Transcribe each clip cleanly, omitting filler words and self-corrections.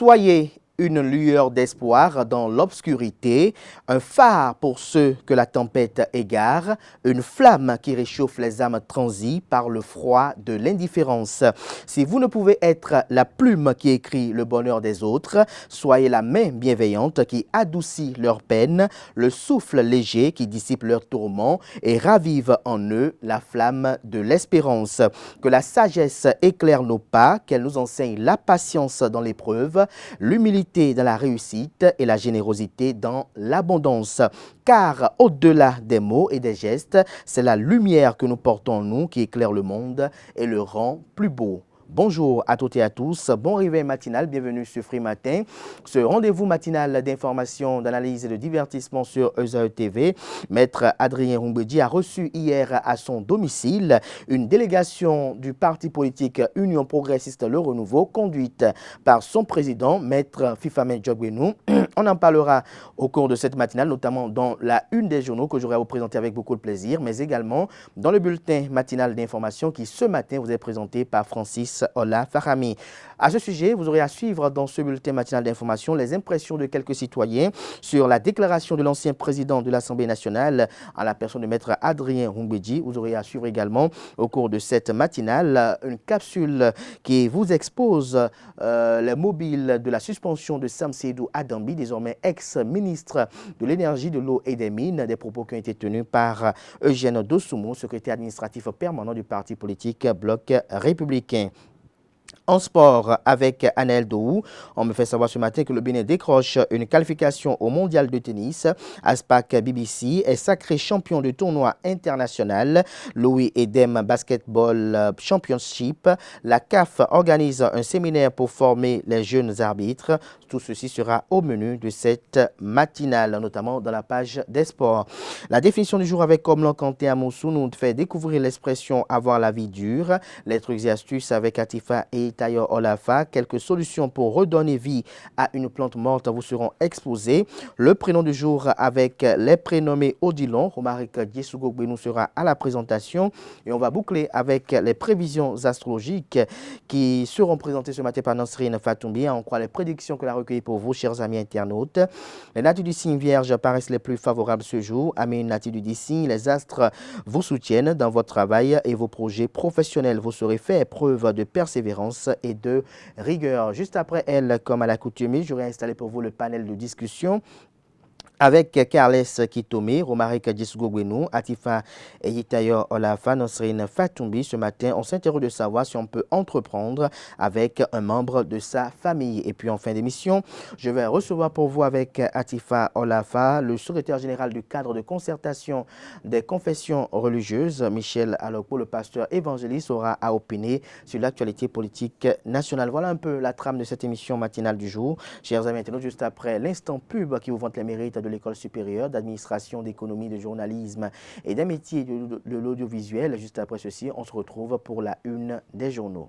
Soyez une lueur d'espoir dans l'obscurité, un phare pour ceux que la tempête égare, une flamme qui réchauffe les âmes transies par le froid de l'indifférence. Si vous ne pouvez être la plume qui écrit le bonheur des autres, soyez la main bienveillante qui adoucit leur peine, le souffle léger qui dissipe leurs tourments et ravive en eux la flamme de l'espérance. Que la sagesse éclaire nos pas, qu'elle nous enseigne la patience dans l'épreuve, l'humilité dans la réussite et la générosité dans l'abondance. Car au-delà des mots et des gestes, c'est la lumière que nous portons en nous qui éclaire le monde et le rend plus beau. Bonjour à toutes et à tous, bon réveil matinal, bienvenue sur Free Matin. Ce rendez-vous matinal d'information, d'analyse et de divertissement sur ESAE TV. Maître Adrien Rumbedji a reçu hier à son domicile une délégation du parti politique Union Progressiste Le Renouveau, conduite par son président, Maître Fifamen Djogbenou. On en parlera au cours de cette matinale, notamment dans la une des journaux que j'aurai à vous présenter avec beaucoup de plaisir, mais également dans le bulletin matinal d'information qui ce matin vous est présenté par Francis Ola Fahami. À ce sujet, vous aurez à suivre dans ce bulletin matinal d'information les impressions de quelques citoyens sur la déclaration de l'ancien président de l'Assemblée nationale à la personne de Maître Adrien Rumbedji. Vous aurez à suivre également au cours de cette matinale une capsule qui vous expose les mobiles de la suspension de Sam Seydou Adambi, désormais ex-ministre de l'Énergie, de l'Eau et des Mines, des propos qui ont été tenus par Eugène Dossoumo, secrétaire administratif permanent du parti politique Bloc républicain. En sport, avec Anaël Dohou, on me fait savoir ce matin que le Bénin décroche une qualification au mondial de tennis. Aspac BBC est sacré champion du tournoi international Louis Edem Basketball Championship. La CAF organise un séminaire pour former les jeunes arbitres. Tout ceci sera au menu de cette matinale, notamment dans la page des sports. La définition du jour avec Komlan Kanté Amoussou nous fait découvrir l'expression « avoir la vie dure ». Les trucs et astuces avec Atifa et Tayo Olafa. Quelques solutions pour redonner vie à une plante morte vous seront exposées. Le prénom du jour avec les prénommés Odilon. Romaric Djesugogbenou sera à la présentation. Et on va boucler avec les prévisions astrologiques qui seront présentées ce matin par Nasrine Fatoumbi. On croit les prédictions que la recueillie pour vous, chers amis internautes. Les natures du signe vierge paraissent les plus favorables ce jour. Amis natifs du signe, les astres vous soutiennent dans votre travail et vos projets professionnels. Vous serez fait preuve de persévérance et de rigueur. Juste après elle, comme à l'accoutumée, j'aurai installé pour vous le panel de discussion avec Carles Kitome, Romaric Djesugogbenou, Atifa et Yitayo Olafa, Nosrine Fatoumbi. Ce matin, on s'interroge de savoir si on peut entreprendre avec un membre de sa famille. Et puis en fin d'émission, je vais recevoir pour vous avec Atifa Olafa, le secrétaire général du cadre de concertation des confessions religieuses. Michel Alokpo, le pasteur évangéliste, aura à opiner sur l'actualité politique nationale. Voilà un peu la trame de cette émission matinale du jour. Chers amis internautes, juste après l'instant pub qui vous vante les mérites de l'École supérieure d'administration, d'économie, de journalisme et des métiers de l'audiovisuel. Juste après ceci, on se retrouve pour la une des journaux.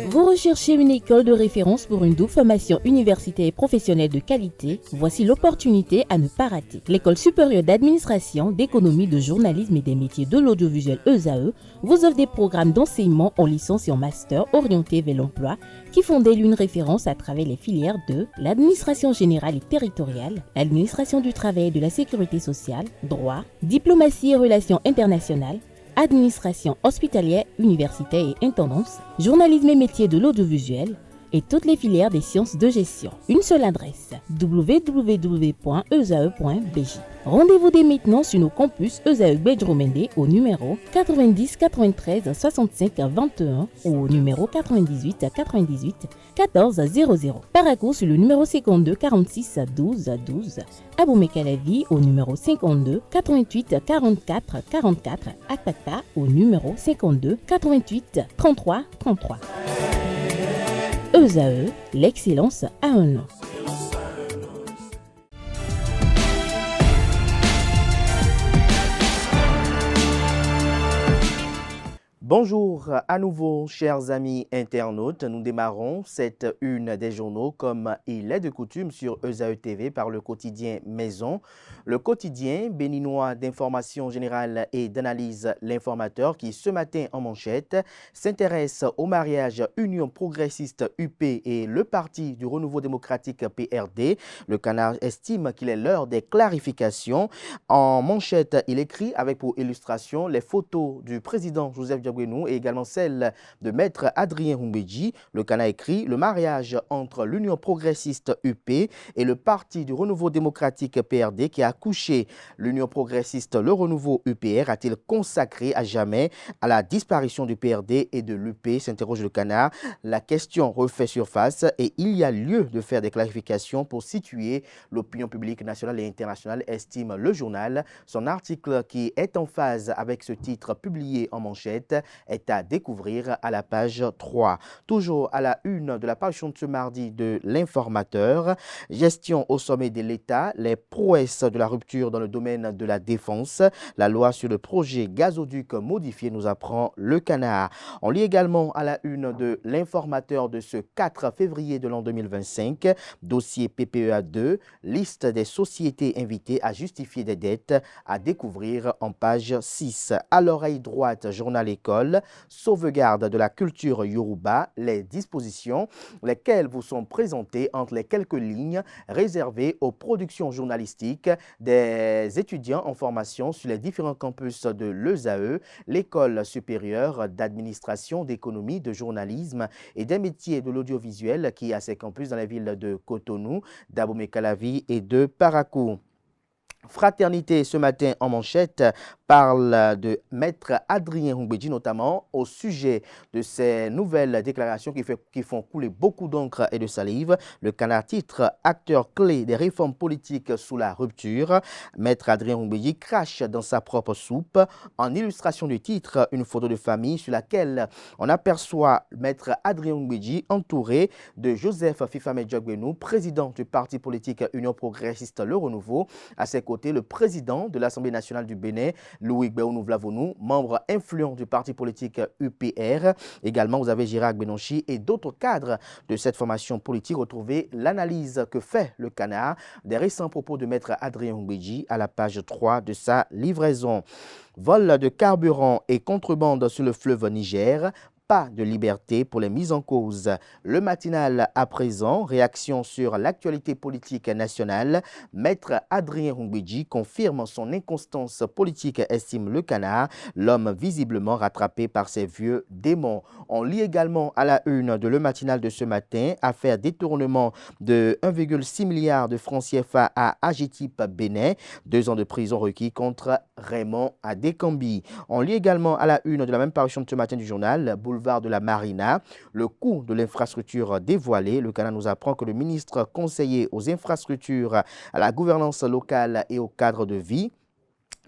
Vous recherchez une école de référence pour une double formation universitaire et professionnelle de qualité? Voici l'opportunité à ne pas rater. L'École supérieure d'administration, d'économie, de journalisme et des métiers de l'audiovisuel ESAE vous offre des programmes d'enseignement en licence et en master orientés vers l'emploi qui font d'elle une référence à travers les filières de l'administration générale et territoriale, l'administration du travail et de la sécurité sociale, droit, diplomatie et relations internationales, administration hospitalière, universitaire et intendance, journalisme et métiers de l'audiovisuel et toutes les filières des sciences de gestion. Une seule adresse, www.esae.bj. Rendez-vous dès maintenant sur nos campus ESAE Bedjromende au numéro 90 93 65 21 ou au numéro 98 98 14 00. Paracourt sur le numéro 52 46 12 12. Aboumé-Calavi au numéro 52 88 44 44. Akpata au numéro 52 88 33 33. ESAE, l'excellence à un nom. Bonjour à nouveau, chers amis internautes. Nous démarrons cette une des journaux comme il est de coutume sur ESAE TV par le quotidien Maison. Le quotidien béninois d'information générale et d'analyse L'Informateur qui ce matin en manchette s'intéresse au mariage Union progressiste UP et le Parti du renouveau démocratique PRD. Le Canard estime qu'il est l'heure des clarifications. En manchette, il écrit avec pour illustration les photos du président Joseph Diagbénou et également celle de Maître Adrien Humbedji. Le Canard écrit « Le mariage entre l'Union progressiste UP et le Parti du renouveau démocratique PRD qui a couché l'Union progressiste Le Renouveau UPR a-t-il consacré à jamais à la disparition du PRD et de l'UP ?» s'interroge le Canard. La question refait surface et il y a lieu de faire des clarifications pour situer l'opinion publique nationale et internationale, estime le journal. Son article qui est en phase avec ce titre publié en manchette est à découvrir à la page 3. Toujours à la une de la parution de ce mardi de L'Informateur, gestion au sommet de l'État, les prouesses de la rupture dans le domaine de la défense, la loi sur le projet gazoduc modifié, nous apprend le Canard. On lit également à la une de L'Informateur de ce 4 février de l'an 2025, dossier PPEA 2, liste des sociétés invitées à justifier des dettes, à découvrir en page 6. À l'oreille droite, journal école, sauvegarde de la culture Yoruba, les dispositions lesquelles vous sont présentées entre les quelques lignes réservées aux productions journalistiques des étudiants en formation sur les différents campus de l'ESAE, l'École supérieure d'administration, d'économie, de journalisme et des métiers de l'audiovisuel qui a ses campus dans les villes de Cotonou, d'Abomey-Calavi et de Parakou. Fraternité ce matin en manchette parle de Maître Adrien Humbedji notamment au sujet de ces nouvelles déclarations qui font couler beaucoup d'encre et de salive. Le Canard titre « Acteur clé des réformes politiques sous la rupture ». Maître Adrien Humbedji crache dans sa propre soupe. En illustration du titre, une photo de famille sur laquelle on aperçoit Maître Adrien Humbedji entouré de Joseph Fifame Diagbénou, président du parti politique Union progressiste Le Renouveau. À ses côtés, le président de l'Assemblée nationale du Bénin, Louis Gbéounou Vlavonou, membre influent du parti politique UPR. Également, vous avez Gérard Benonchi et d'autres cadres de cette formation politique. Retrouvez l'analyse que fait le Canard des récents propos de Maître Adrien Humbedji à la page 3 de sa livraison. Vol de carburant et contrebande sur le fleuve Niger. Pas de liberté pour les mises en cause. Le matinal à présent, réaction sur l'actualité politique nationale. Maître Adrien Humbedji confirme son inconstance politique, estime le Canard, l'homme visiblement rattrapé par ses vieux démons. On lit également à la une de Le Matinal de ce matin, affaire détournement de 1,6 milliard de francs CFA à Agitip Bénin, 2 ans de prison requis contre Raymond Adekambi. On lit également à la une de la même parution de ce matin du journal, boulevard de la Marina, le coût de l'infrastructure dévoilé. Le Canard nous apprend que le ministre conseiller aux infrastructures, à la gouvernance locale et au cadre de vie,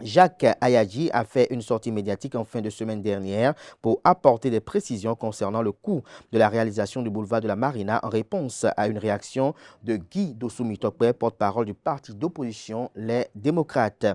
Jacques Ayadji a fait une sortie médiatique en fin de semaine dernière pour apporter des précisions concernant le coût de la réalisation du boulevard de la Marina en réponse à une réaction de Guy Dossou-Mitokwe, porte-parole du parti d'opposition Les Démocrates.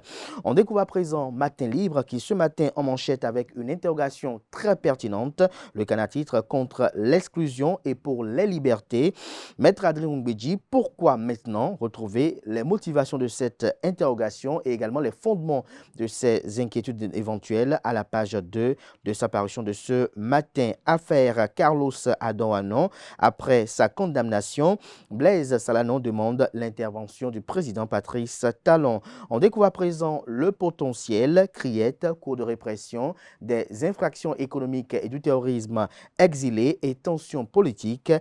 On découvre à présent Matin Libre qui ce matin en manchette avec une interrogation très pertinente. Le Canard titre contre l'exclusion et pour les libertés. Maître Adrien Humbedji, pourquoi maintenant? Retrouver les motivations de cette interrogation et également les fondements de ces inquiétudes éventuelles à la page 2 de sa parution de ce matin. Affaire Carlos Adouanon. Après sa condamnation, Blaise Salanon demande l'intervention du président Patrice Talon. On découvre à présent le potentiel, criette, cours de répression, des infractions économiques et du terrorisme exilé et tensions politiques.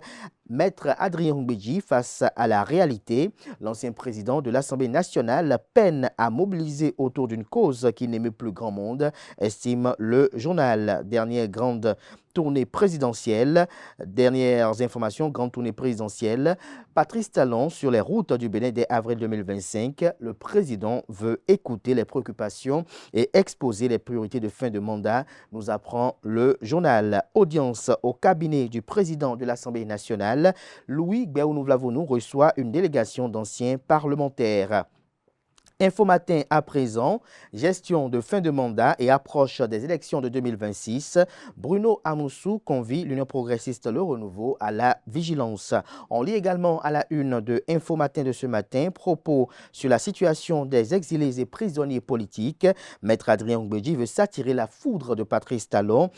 Maître Adrien Humbedji face à la réalité. L'ancien président de l'Assemblée nationale peine à mobiliser autour d'une cause qui n'aimait plus grand monde, estime le journal. Dernière grande tournée présidentielle. Dernières informations, grande tournée présidentielle. Patrice Talon sur les routes du Bénin dès avril 2025. Le président veut écouter les préoccupations et exposer les priorités de fin de mandat, nous apprend le journal. Audience au cabinet du président de l'Assemblée nationale. Louis Gbéounou Vlavonou reçoit une délégation d'anciens parlementaires. Info Matin à présent, gestion de fin de mandat et approche des élections de 2026. Bruno Amoussou convie l'Union progressiste Le Renouveau à la vigilance. On lit également à la une de Info Matin de ce matin, propos sur la situation des exilés et prisonniers politiques. Maître Adrien Ngbeji veut s'attirer la foudre de Patrice Talon.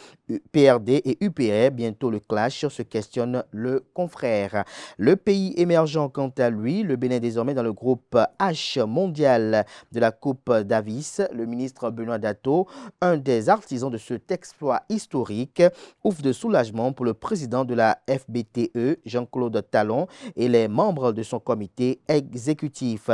PRD et UPR, bientôt le clash, se questionne le confrère. Le pays émergent quant à lui, le Bénin désormais dans le groupe H mondial de la Coupe Davis. Le ministre Benoît Dato, un des artisans de cet exploit historique, ouf de soulagement pour le président de la FBTE, Jean-Claude Talon, et les membres de son comité exécutif.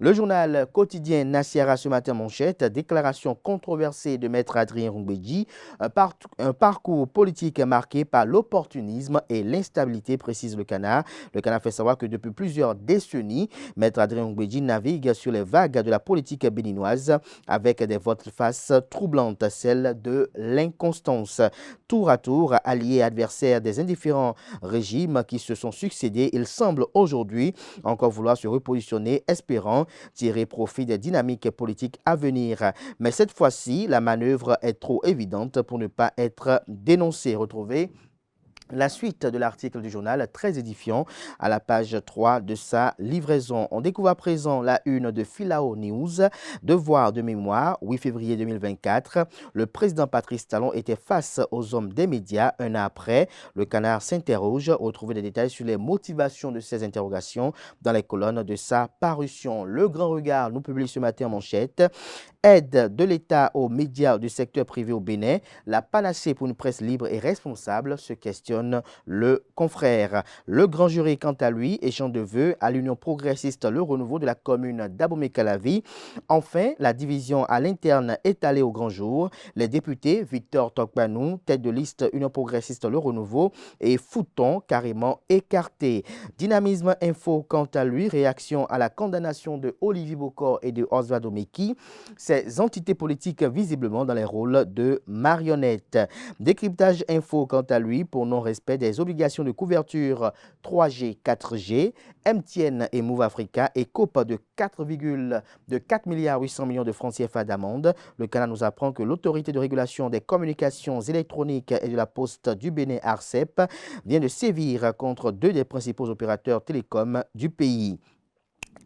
Le journal quotidien Nassiara ce matin manchette, déclaration controversée de Maître Adrien Ngbeji, un parcours politique marqué par l'opportunisme et l'instabilité, précise le Canard. Le Canard fait savoir que depuis plusieurs décennies, Maître Adrien Ngbeji navigue sur les vagues de la politique béninoise avec des volte-face troublantes, celles de l'inconstance. Tour à tour, alliés et adversaires des indifférents régimes qui se sont succédés, il semble aujourd'hui encore vouloir se repositionner, espérant tirer profit des dynamiques politiques à venir. Mais cette fois-ci, la manœuvre est trop évidente pour ne pas être dénoncée. Retrouvez la suite de l'article du journal, très édifiant, à la page 3 de sa livraison. On découvre à présent la une de Filao News, Devoir de mémoire, 8 février 2024. Le président Patrice Talon était face aux hommes des médias un an après. Le Canard s'interroge. Retrouvez des détails sur les motivations de ces interrogations dans les colonnes de sa parution. Le Grand Regard nous publie ce matin en manchette. Aide de l'État aux médias du secteur privé au Bénin, la panacée pour une presse libre et responsable, se questionne le confrère. Le grand jury, quant à lui, échange de vœux à l'Union progressiste Le Renouveau de la commune d'Abomey-Calavi. Enfin, la division à l'interne est allée au grand jour. Les députés Victor Tokbanou, tête de liste Union progressiste Le Renouveau, et Fouton, carrément écarté. Dynamisme Info, quant à lui, réaction à la condamnation de Olivier Bokor et de Osvaldo Meki. Ces entités politiques visiblement dans les rôles de marionnettes. Décryptage Info, quant à lui, pour non-respect des obligations de couverture 3G, 4G, MTN et Move Africa écopent de 4 milliards 800 millions de francs CFA d'amende. Le Canada nous apprend que l'autorité de régulation des communications électroniques et de la poste du Bénin, ARCEP, vient de sévir contre deux des principaux opérateurs télécoms du pays.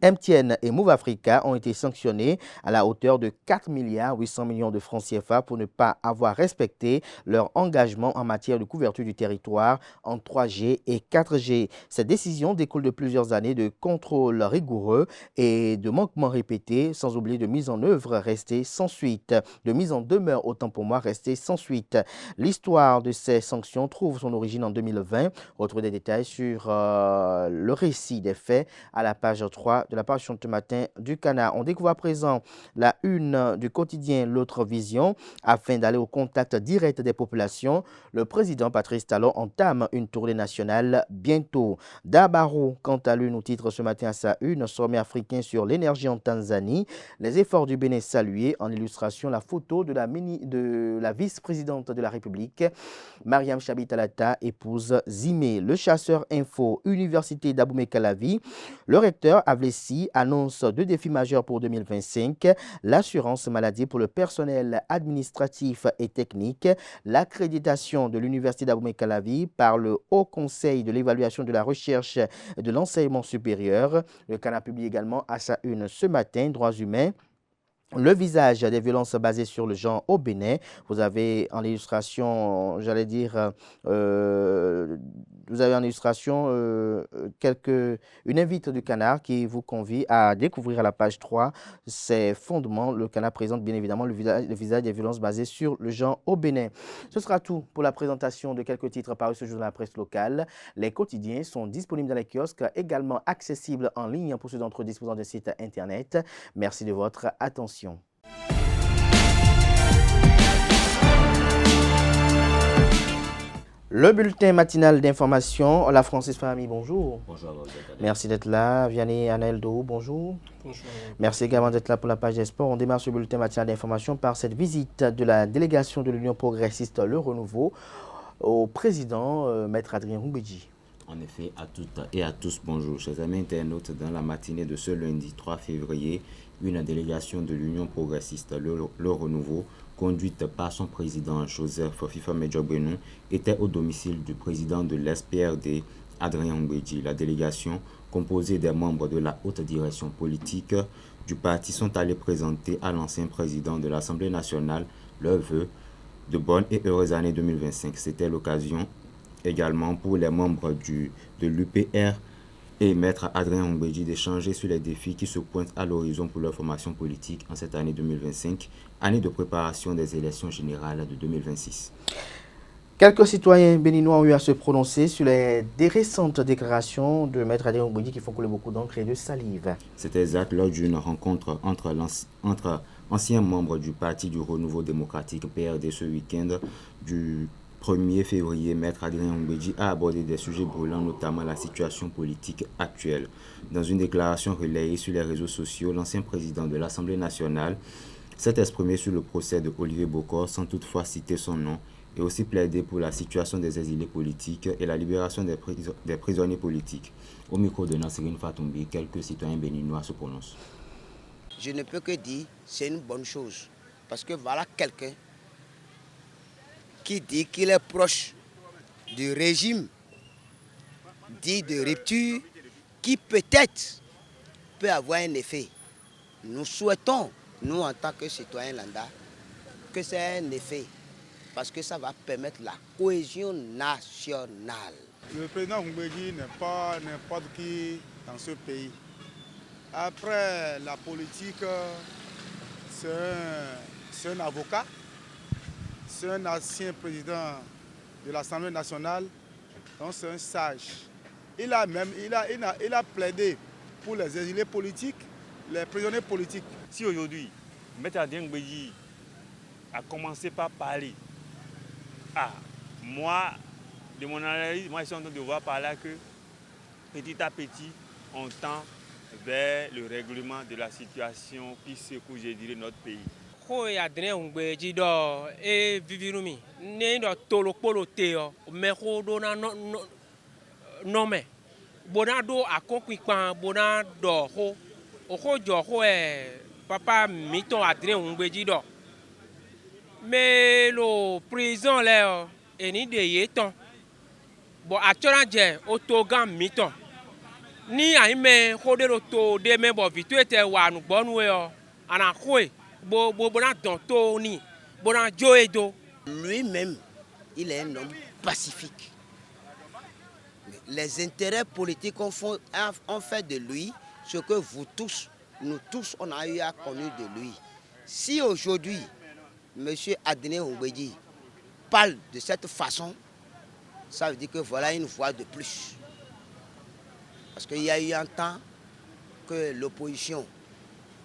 MTN et Move Africa ont été sanctionnés à la hauteur de 4 milliards 800 millions de francs CFA pour ne pas avoir respecté leur engagement en matière de couverture du territoire en 3G et 4G. Cette décision découle de plusieurs années de contrôle rigoureux et de manquements répétés, sans oublier de mise en œuvre restée sans suite, de mise en demeure, autant pour moi, restée sans suite. L'histoire de ces sanctions trouve son origine en 2020. Retrouvez des détails sur le récit des faits à la page 3 de la parution de ce matin du Canard. On découvre à présent la une du quotidien L'Autre Vision. Afin d'aller au contact direct des populations, le président Patrice Talon entame une tournée nationale bientôt. Dabaro, quant à lui, nous titre ce matin à sa une, sommet africain sur l'énergie en Tanzanie. Les efforts du Bénin salués, en illustration la photo de la vice-présidente de la République, Mariam Chabi Talata, épouse Zimé. Le chasseur info, Université d'Abomey-Calavi. Le recteur Avlessi annonce deux défis majeurs pour 2025, l'assurance maladie pour le personnel administratif et technique, l'accréditation de l'Université d'Abomey-Calavi par le Haut Conseil de l'évaluation de la recherche et de l'enseignement supérieur. Le Canard publie également à sa une ce matin, droits humains. Le visage des violences basées sur le genre au Bénin. Vous avez en illustration, vous avez en illustration une invite du Canard qui vous convie à découvrir à la page 3 ses fondements. Le Canard présente bien évidemment le visage des violences basées sur le genre au Bénin. Ce sera tout pour la présentation de quelques titres parus ce jour dans la presse locale. Les quotidiens sont disponibles dans les kiosques, également accessibles en ligne pour ceux d'entre eux disposant de sites internet. Merci de votre attention. Le bulletin matinal d'information, la Francis Fahmi, bonjour. Bonjour. Merci d'être là. Vianney Aneldo, bonjour. Bonjour. Merci également d'être là pour la page des sports. On démarre ce bulletin matinal d'information par cette visite de la délégation de l'Union progressiste Le Renouveau au président Maître Adrien Ngbeji. En effet, à toutes et à tous, bonjour. Chers amis internautes, dans la matinée de ce lundi 3 février, une délégation de l'Union progressiste, le Renouveau, conduite par son président Joseph Fifa Medjobrenou, était au domicile du président de l'SPRD, Adrien Mbedji. La délégation, composée des membres de la haute direction politique du parti, sont allés présenter à l'ancien président de l'Assemblée nationale leurs vœux de bonnes et heureuses années 2025. C'était l'occasion également pour les membres de l'UPR et Maître Adrien Mbedji d'échanger sur les défis qui se pointent à l'horizon pour leur formation politique en cette année 2025, année de préparation des élections générales de 2026. Quelques citoyens béninois ont eu à se prononcer sur les récentes déclarations de Maître Adrien Mbedji qui font couler beaucoup d'encre et de salive. C'est exact lors d'une rencontre entre anciens membres du Parti du Renouveau démocratique PRD ce week-end du 1er février, Maître Adrien Mbedji a abordé des sujets brûlants, notamment la situation politique actuelle. Dans une déclaration relayée sur les réseaux sociaux, l'ancien président de l'Assemblée nationale s'est exprimé sur le procès de Olivier Bokor sans toutefois citer son nom et aussi plaidé pour la situation des exilés politiques et la libération des prisonniers politiques. Au micro de Nasserine Fatoumbi, quelques citoyens béninois se prononcent. Je ne peux que dire c'est une bonne chose parce que voilà quelqu'un qui dit qu'il est proche du régime dit de rupture qui peut-être peut avoir un effet. Nous souhaitons, nous en tant que citoyens lambda, que c'est un effet parce que ça va permettre la cohésion nationale. Le président Mbedji n'est pas n'importe qui dans ce pays. Après la politique, c'est un avocat. C'est un ancien président de l'Assemblée nationale, donc c'est un sage. Il a plaidé pour les exilés politiques, les prisonniers politiques. Si aujourd'hui, Maître Adrien Mbedji a commencé par parler, moi, de mon analyse, moi je suis en train de voir par là que petit à petit, on tend vers le règlement de la situation qui secoue, je dirais, notre pays. Koy Adrien Mbedji do e vivirumi ne do tolo polo teo me ko do na no me bona do akonkwi pan bona do ho o ko jo ho papa mito Adrien Mbedji do mais le prison là e ni de yeton bo actuellement je otogan mito ni aime ko de to de me bo vitu ete wa nu gbonu e o ana koy. Lui-même, il est un homme pacifique. Les intérêts politiques ont fait de lui ce que nous tous, on a eu à connaître de lui. Si aujourd'hui, M. Adrien Mbedji parle de cette façon, ça veut dire que voilà une voix de plus. Parce qu'il y a eu un temps que l'opposition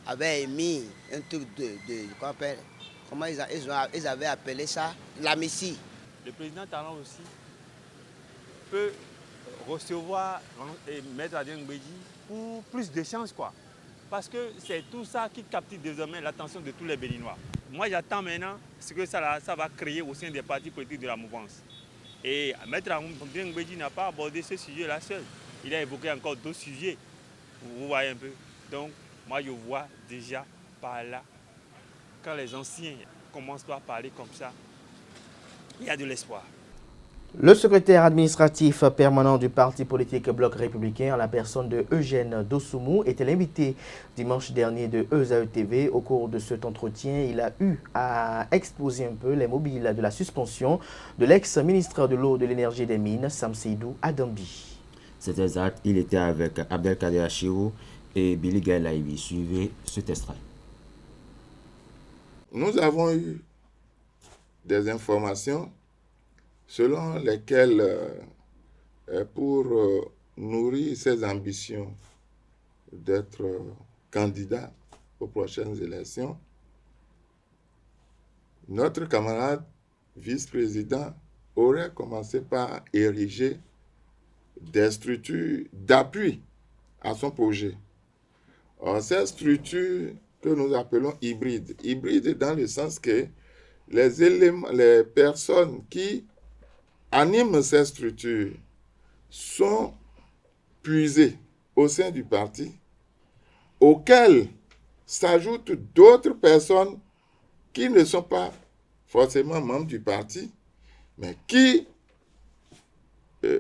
avait émis un truc comment ils avaient appelé ça, l'amnistie. Le président Talon aussi peut recevoir et Maître Adrien Mbedji pour plus de chances, quoi. Parce que c'est tout ça qui captive désormais l'attention de tous les Béninois. Moi j'attends maintenant ce que ça va créer au sein des partis politiques de la mouvance. Et Maître Adrien Mbedji n'a pas abordé ce sujet-là seul. Il a évoqué encore d'autres sujets. Vous voyez un peu. Donc, moi, je vois déjà par là, quand les anciens commencent par parler comme ça, il y a de l'espoir. Le secrétaire administratif permanent du parti politique Bloc républicain, en la personne de Eugène Dosoumou, était l'invité dimanche dernier de ESAE TV. Au cours de cet entretien, il a eu à exposer un peu les mobiles de la suspension de l'ex-ministre de l'eau, de l'énergie et des mines, Sam Seydou Adambi. C'est exact, il était avec Abdelkader Achirou et Billy Gaïlaïbi. Suivez cet extrait. Nous avons eu des informations selon lesquelles, pour nourrir ses ambitions d'être candidat aux prochaines élections, notre camarade vice-président aurait commencé par ériger des structures d'appui à son projet. Or, ces structures que nous appelons hybrides dans le sens que les personnes qui animent ces structures sont puisés au sein du parti, auxquels s'ajoutent d'autres personnes qui ne sont pas forcément membres du parti, mais qui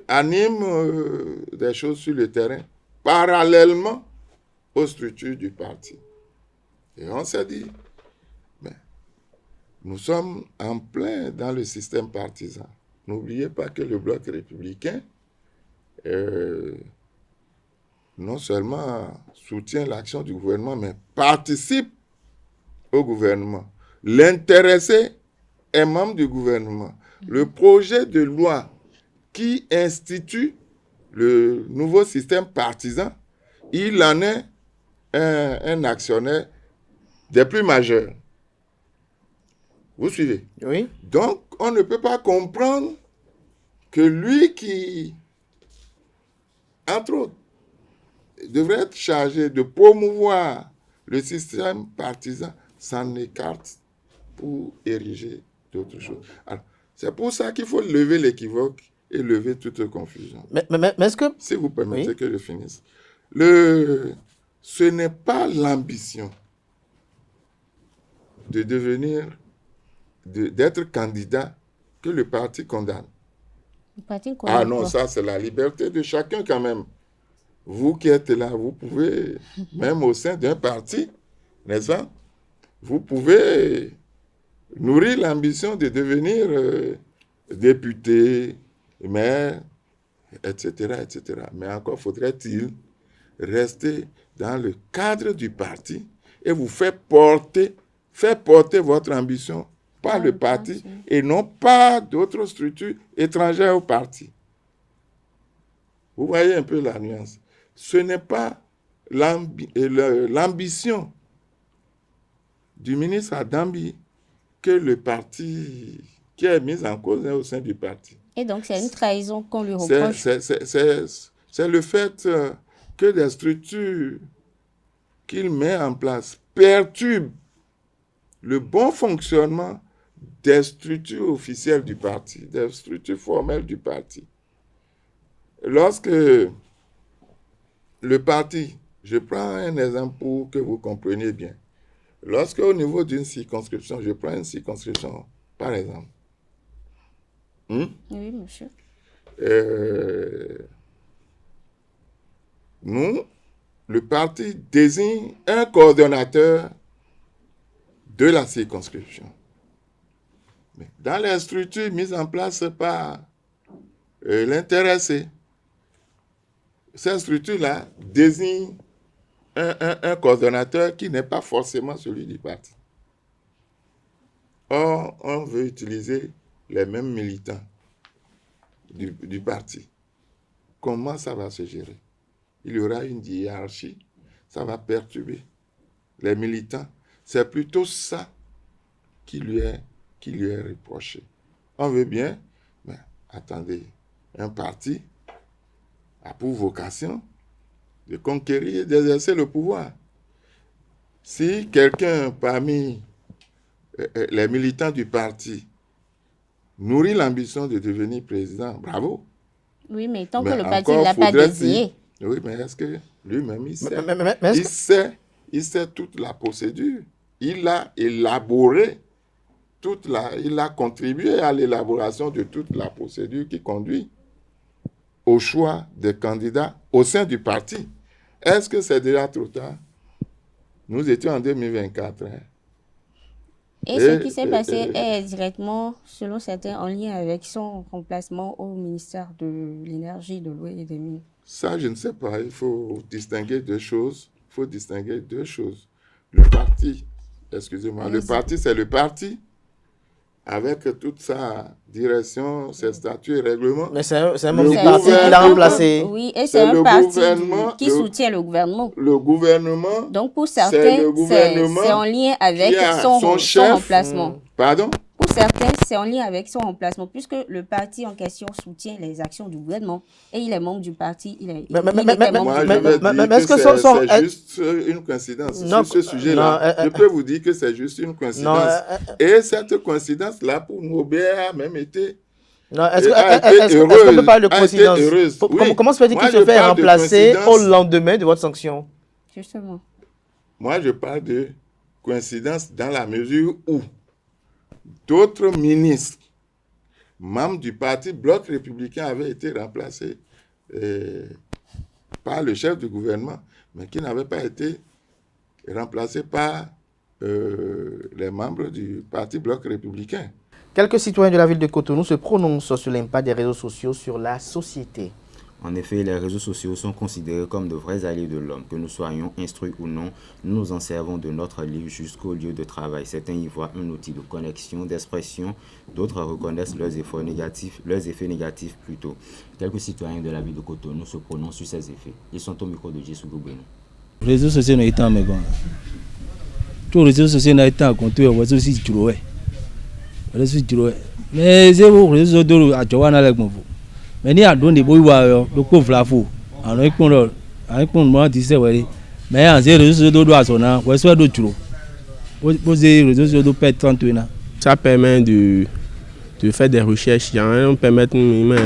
animent des choses sur le terrain parallèlement aux structures du parti. Et on s'est dit, nous sommes en plein dans le système partisan. N'oubliez pas que le bloc républicain non seulement soutient l'action du gouvernement, mais participe au gouvernement. L'intéressé est membre du gouvernement. Le projet de loi qui institue le nouveau système partisan, il en est un actionnaire des plus majeurs. Vous suivez? Oui. Donc, on ne peut pas comprendre que lui qui, entre autres, devrait être chargé de promouvoir le système partisan, s'en écarte pour ériger d'autres choses. Alors, c'est pour ça qu'il faut lever l'équivoque et lever toute confusion. Mais est-ce que... Si vous permettez Oui. que je finisse. Ce n'est pas l'ambition de devenir, d'être candidat que le parti condamne. Le parti Ah condamne non, quoi? ça c'est la liberté de chacun quand même. Vous qui êtes là, vous pouvez, même au sein d'un parti, n'est-ce pas, vous pouvez nourrir l'ambition de devenir député, maire, etc., etc. Mais encore faudrait-il rester dans le cadre du parti et vous faire porter votre ambition par le parti et non pas d'autres structures étrangères au parti. Vous voyez un peu la nuance. Ce n'est pas l'ambition du ministre Adambi que le parti qui est mis en cause au sein du parti. Et donc, c'est une trahison qu'on lui reproche. C'est le fait que des structures qu'il met en place perturbent le bon fonctionnement des structures officielles du parti, des structures formelles du parti. Lorsque le parti, je prends un exemple pour que vous compreniez bien. Lorsque au niveau d'une circonscription, je prends une circonscription, par exemple. Oui, monsieur. Nous, le parti désigne un coordonnateur de la circonscription. Mais dans les structures mises en place par l'intéressé, cette structure-là désigne un coordonnateur qui n'est pas forcément celui du parti. Or, on veut utiliser les mêmes militants du parti. Comment ça va se gérer? Il y aura une hiérarchie, ça va perturber les militants. C'est plutôt ça qui lui est reproché. On veut bien, mais attendez, un parti a pour vocation de conquérir et d'exercer le pouvoir. Si quelqu'un parmi les militants du parti nourrit l'ambition de devenir président, bravo. Oui, mais tant Mais que le parti ne encore l'a pas faudrait-il- désigné. Oui, mais est-ce que lui-même, il sait, mais est-ce il sait toute la procédure. Il a élaboré il a contribué à l'élaboration de toute la procédure qui conduit au choix des candidats au sein du parti. Est-ce que c'est déjà trop tard? Nous étions en 2024. Hein. Et ce qui s'est passé est directement, selon certains, en lien avec son remplacement au ministère de l'Énergie, de l'Eau et des Mines. Ça, je ne sais pas. Il faut distinguer deux choses. Le parti, excusez-moi, le parti, c'est le parti avec toute sa direction, ses statuts et règlements. Mais c'est un membre Le du parti qu'il a remplacé. Oui, et C'est c'est un le parti gouvernement, qui soutient le gouvernement. Le gouvernement, Donc, pour c'est certains, le gouvernement c'est en lien avec qui a son son chef. remplacement. Pardon? Pour certains, c'est en lien avec son remplacement, puisque le parti en question soutient les actions du gouvernement et il est membre du parti. Il était membre Moi, du je vais gouvernement. dire que c'est juste une coïncidence. Non, Sur ce sujet-là, je peux vous dire que c'est juste une coïncidence. Et cette coïncidence-là, pour Maubert, a même été Est-ce qu'on peut parler de coïncidence? Comment se fait-il qu'il se fait remplacer au lendemain de votre sanction? Justement. Moi, je parle de coïncidence dans la mesure où d'autres ministres, membres du parti Bloc républicain, avaient été remplacés par le chef du gouvernement, mais qui n'avaient pas été remplacés par les membres du parti Bloc républicain. Quelques citoyens de la ville de Cotonou se prononcent sur l'impact des réseaux sociaux sur la société. En effet, les réseaux sociaux sont considérés comme de vrais alliés de l'homme. Que nous soyons instruits ou non, nous nous en servons de notre lit jusqu'au lieu de travail. Certains y voient un outil de connexion, d'expression. D'autres reconnaissent leurs effets négatifs plutôt. Quelques citoyens de la ville de Cotonou se prononcent sur ces effets. Ils sont au micro de Jessou Goubeno. Les réseaux sociaux n'ont pas été tous les réseaux sociaux n'ont pas été comptés. Mais c'est vous réseaux sociaux à Joanna Legmo. Mais ni à donner des bois le couvre la fou. En un moment disait mais en ces réseaux sociaux doit sonner. Ouais soit d'autres. Poser les réseaux sociaux perdre 30 ans. Ça permet de faire des recherches. On permet de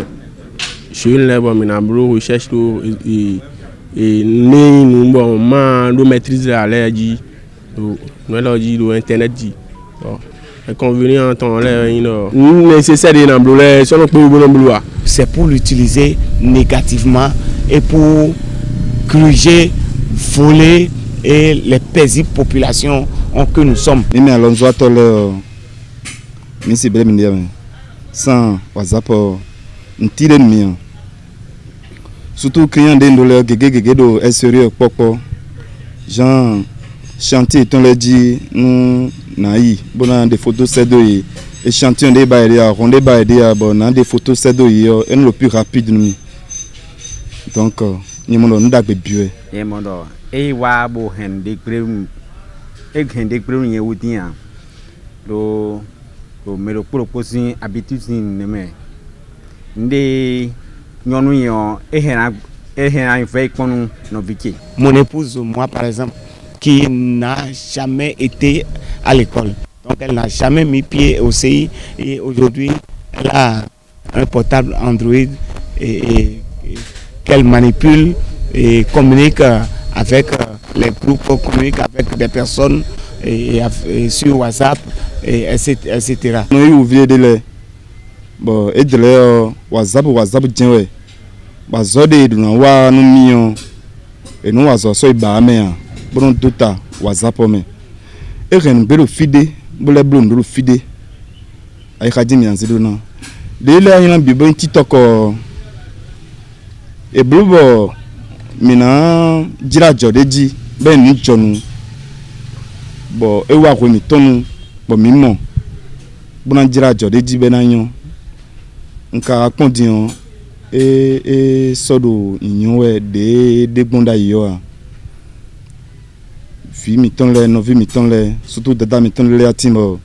sur une lèvre minabro recherche et nous maîtriser l'allergie, nous internet dit. Inconvénient nécessaire c'est pour l'utiliser négativement et pour gruger, voler et les paisibles populations que nous sommes. Sans WhatsApp, surtout client de est sérieux Jean chantier ton le dit nous naï bon des photos c'est deux échantillon des baïdia rondé baïdia bon des photos c'est deux et le plus rapide nous donc ni mon nous d'agbe biwe et mon do et wa bo hende prem e hende prem ye wutia do me lo proposer habitude ni me ndé nyonu yo e hena fait qu'on no viki. Mon épouse moi par exemple qui n'a jamais été à l'école. Donc elle n'a jamais mis pied au CI et aujourd'hui elle a un portable Android et qu'elle manipule et communique avec les groupes, communique avec des personnes et sur WhatsApp etc. Nous oublié de les bon et de WhatsApp tiens ouais. Bazode de nous wa nous mion et nous WhatsApp so ibame bon dota WhatsApp me e ren belo fide bole blon do fide ay khadimi anzidona de la yana bi bon TikTok e blubo mina jira jodeji ben ni jonu bo e wa ko mi tonu bo mi mo bona jira jodeji benanyo nka akondion et sodo inyowe de bonda yo fi mi ton le no vi mi ton le surtout dada mi ton le atimo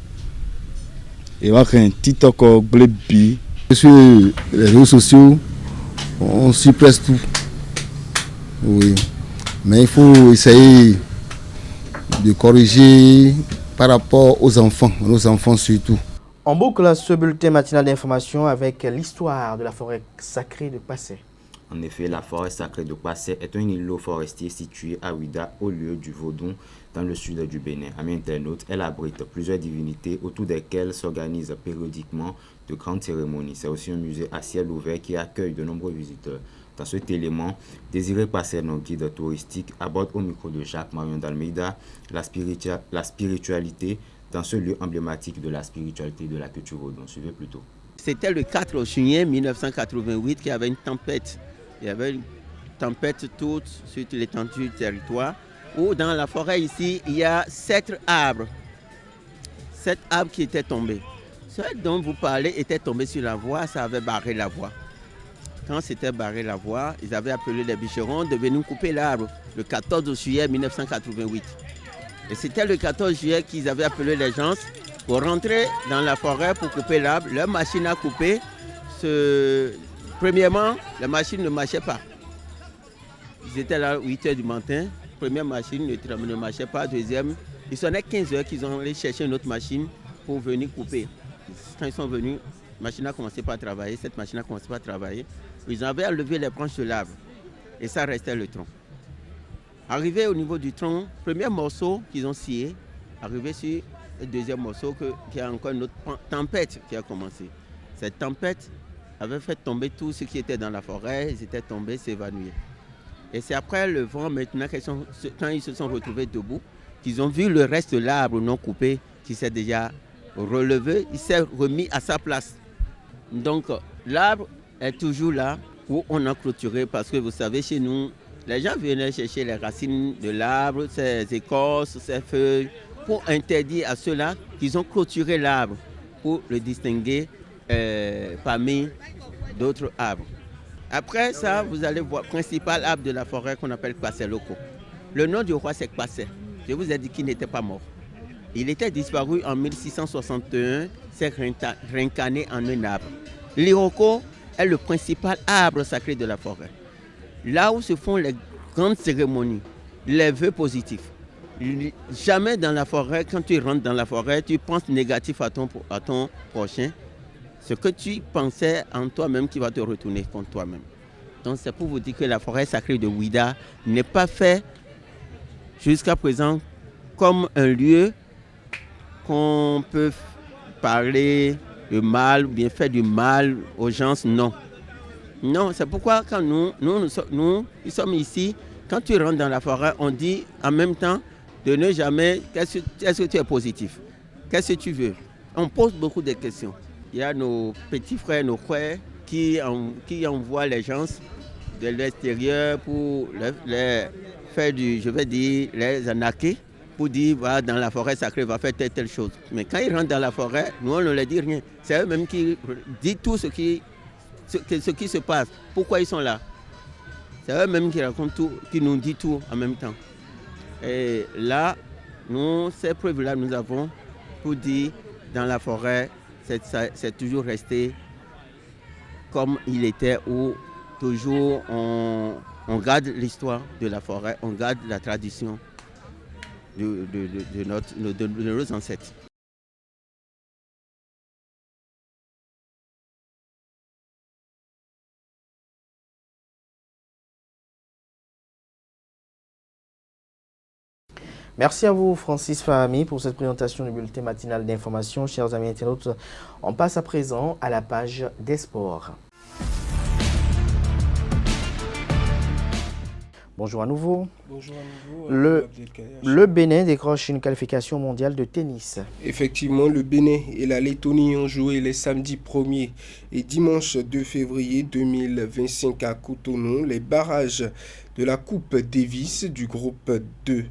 et wa kan TikTok glebi sur les réseaux sociaux on suppresse tout oui mais il faut essayer de corriger par rapport aux enfants, nos enfants surtout. On boucle ce bulletin matinal d'information avec l'histoire de la forêt sacrée de Passé. En effet, la forêt sacrée de Passé est un îlot forestier situé à Ouida, au lieu du Vaudon, dans le sud du Bénin. Amis internautes, elle abrite plusieurs divinités autour desquelles s'organisent périodiquement de grandes cérémonies. C'est aussi un musée à ciel ouvert qui accueille de nombreux visiteurs. Dans cet élément, Désiré Passé, nos guides touristiques, aborde au micro de Jacques Marion d'Almeida la spiritualité dans ce lieu emblématique de la spiritualité de la culture Vaudon. Suivez plutôt. C'était le 4 juillet 1988 qu'il y avait une tempête. Il y avait une tempête toute sur l'étendue du territoire où dans la forêt ici, il y a 7 arbres. 7 arbres qui étaient tombés. Ceux dont vous parlez étaient tombés sur la voie, ça avait barré la voie. Quand c'était barré la voie, ils avaient appelé les bûcherons de venir couper l'arbre le 14 juillet 1988. Et c'était le 14 juillet qu'ils avaient appelé les gens pour rentrer dans la forêt pour couper l'arbre. Leur machine a coupé. Premièrement, la machine ne marchait pas. Ils étaient là à 8 h du matin. Première machine ne marchait pas. Deuxième, ils sonnaient 15 h qu'ils ont allé chercher une autre machine pour venir couper. Quand ils sont venus, machine a commencé par travailler, cette machine a commencé par travailler. Ils avaient enlevé les branches de l'arbre et ça restait le tronc. Arrivé au niveau du tronc, premier morceau qu'ils ont scié, arrivé sur le deuxième morceau, qu'il y a encore une autre tempête qui a commencé. Cette tempête avait fait tomber tout ce qui était dans la forêt, ils étaient tombés, s'évanouir. Et c'est après le vent, maintenant, quand ils se sont retrouvés debout, qu'ils ont vu le reste de l'arbre non coupé qui s'est déjà relevé, il s'est remis à sa place. Donc l'arbre est toujours là où on a clôturé parce que vous savez, chez nous, les gens venaient chercher les racines de l'arbre, ses écorces, ses feuilles, pour interdire à ceux-là qu'ils ont clôturé l'arbre pour le distinguer parmi d'autres arbres. Après ça, vous allez voir le principal arbre de la forêt qu'on appelle Kwasé Loko. Le nom du roi, c'est Kwasé. Je vous ai dit qu'il n'était pas mort. Il était disparu en 1661, s'est réincarné en un arbre. L'Iroko est le principal arbre sacré de la forêt. Là où se font les grandes cérémonies, les vœux positifs. Jamais dans la forêt, quand tu rentres dans la forêt, tu penses négatif à ton prochain. Ce que tu pensais en toi-même qui va te retourner contre toi-même. Donc c'est pour vous dire que la forêt sacrée de Ouida n'est pas faite jusqu'à présent comme un lieu qu'on peut parler de mal ou bien faire du mal aux gens, non. Non, c'est pourquoi quand nous sommes ici, quand tu rentres dans la forêt, on dit en même temps de ne jamais, est-ce que tu es positif? Qu'est-ce que tu veux? On pose beaucoup de questions. Il y a nos petits frères, nos frères qui envoient les gens de l'extérieur pour les faire les arnaquer, pour dire, voilà, dans la forêt sacrée, va faire telle chose. Mais quand ils rentrent dans la forêt, nous, on ne leur dit rien. C'est eux-mêmes qui disent tout ce qui se passe. Pourquoi ils sont là? C'est eux-mêmes qui racontent tout, qui nous disent tout en même temps. Et là, nous, ces preuves-là, nous avons pour dire, dans la forêt, c'est toujours resté comme il était, où toujours on garde l'histoire de la forêt, on garde la tradition de nos ancêtres. Merci à vous, Francis Fahami, pour cette présentation du bulletin matinal d'information. Chers amis internautes, on passe à présent à la page des sports. Bonjour à nouveau. Bonjour à nouveau. Le Bénin décroche une qualification mondiale de tennis. Effectivement, le Bénin et la Lettonie ont joué les samedis 1er et dimanche 2 février 2025 à Cotonou les barrages de la Coupe Davis du groupe 2.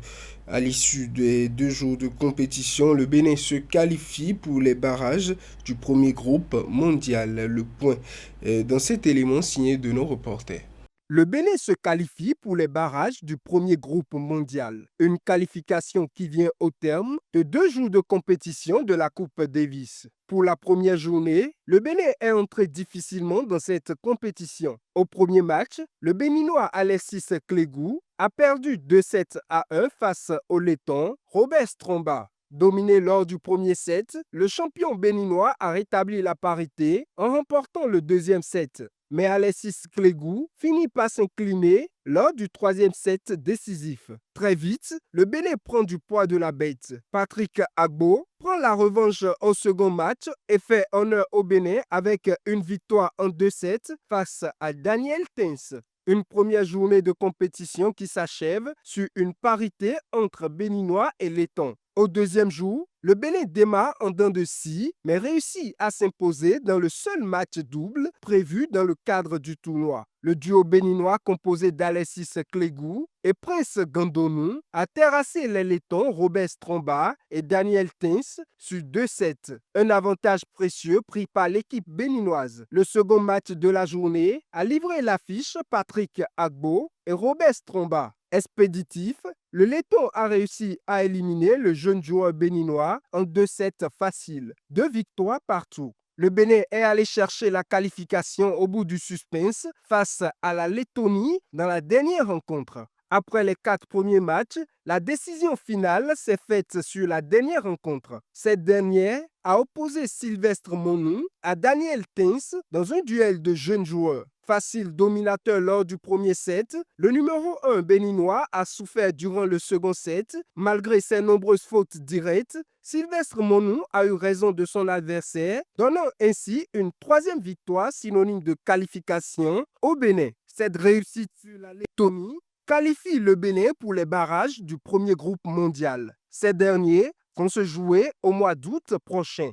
À l'issue des 2 jours de compétition, le Bénin se qualifie pour les barrages du premier groupe mondial. Le point dans cet élément signé de nos reporters. Le Bénin se qualifie pour les barrages du premier groupe mondial. Une qualification qui vient au terme de 2 jours de compétition de la Coupe Davis. Pour la première journée, le Bénin est entré difficilement dans cette compétition. Au premier match, le Béninois Alexis Clégou a perdu 2-7 à 1 face au Letton Robert Stromba. Dominé lors du premier set, le champion béninois a rétabli la parité en remportant le deuxième set. Mais Alexis Clégou finit par s'incliner lors du troisième set décisif. Très vite, le Bénin prend du poids de la bête. Patrick Agbo prend la revanche au second match et fait honneur au Bénin avec une victoire en 2-7 face à Daniel Tins. Une première journée de compétition qui s'achève sur une parité entre Béninois et Lettons. Au deuxième jour, le Bénin démarre en dents de scie, mais réussit à s'imposer dans le seul match double prévu dans le cadre du tournoi. Le duo béninois composé d'Alexis Clégou et Prince Gandonou a terrassé les Lettons Robert Stromba et Daniel Tins sur 2-7. Un avantage précieux pris par l'équipe béninoise. Le second match de la journée a livré l'affiche Patrick Agbo et Robert Stromba. Expéditif, le Letton a réussi à éliminer le jeune joueur béninois en 2-7 faciles. 2 victoires partout. Le Bénin est allé chercher la qualification au bout du suspense face à la Lettonie dans la dernière rencontre. Après les 4 premiers matchs, la décision finale s'est faite sur la dernière rencontre. Cette dernière a opposé Sylvestre Monou à Daniel Tins dans un duel de jeunes joueurs. Facile dominateur lors du premier set, le numéro 1 béninois a souffert durant le second set. Malgré ses nombreuses fautes directes, Sylvestre Monou a eu raison de son adversaire, donnant ainsi une 3e victoire synonyme de qualification au Bénin. Cette réussite sur la Lettonie qualifie le Bénin pour les barrages du premier groupe mondial. Ces derniers vont se jouer au mois d'août prochain.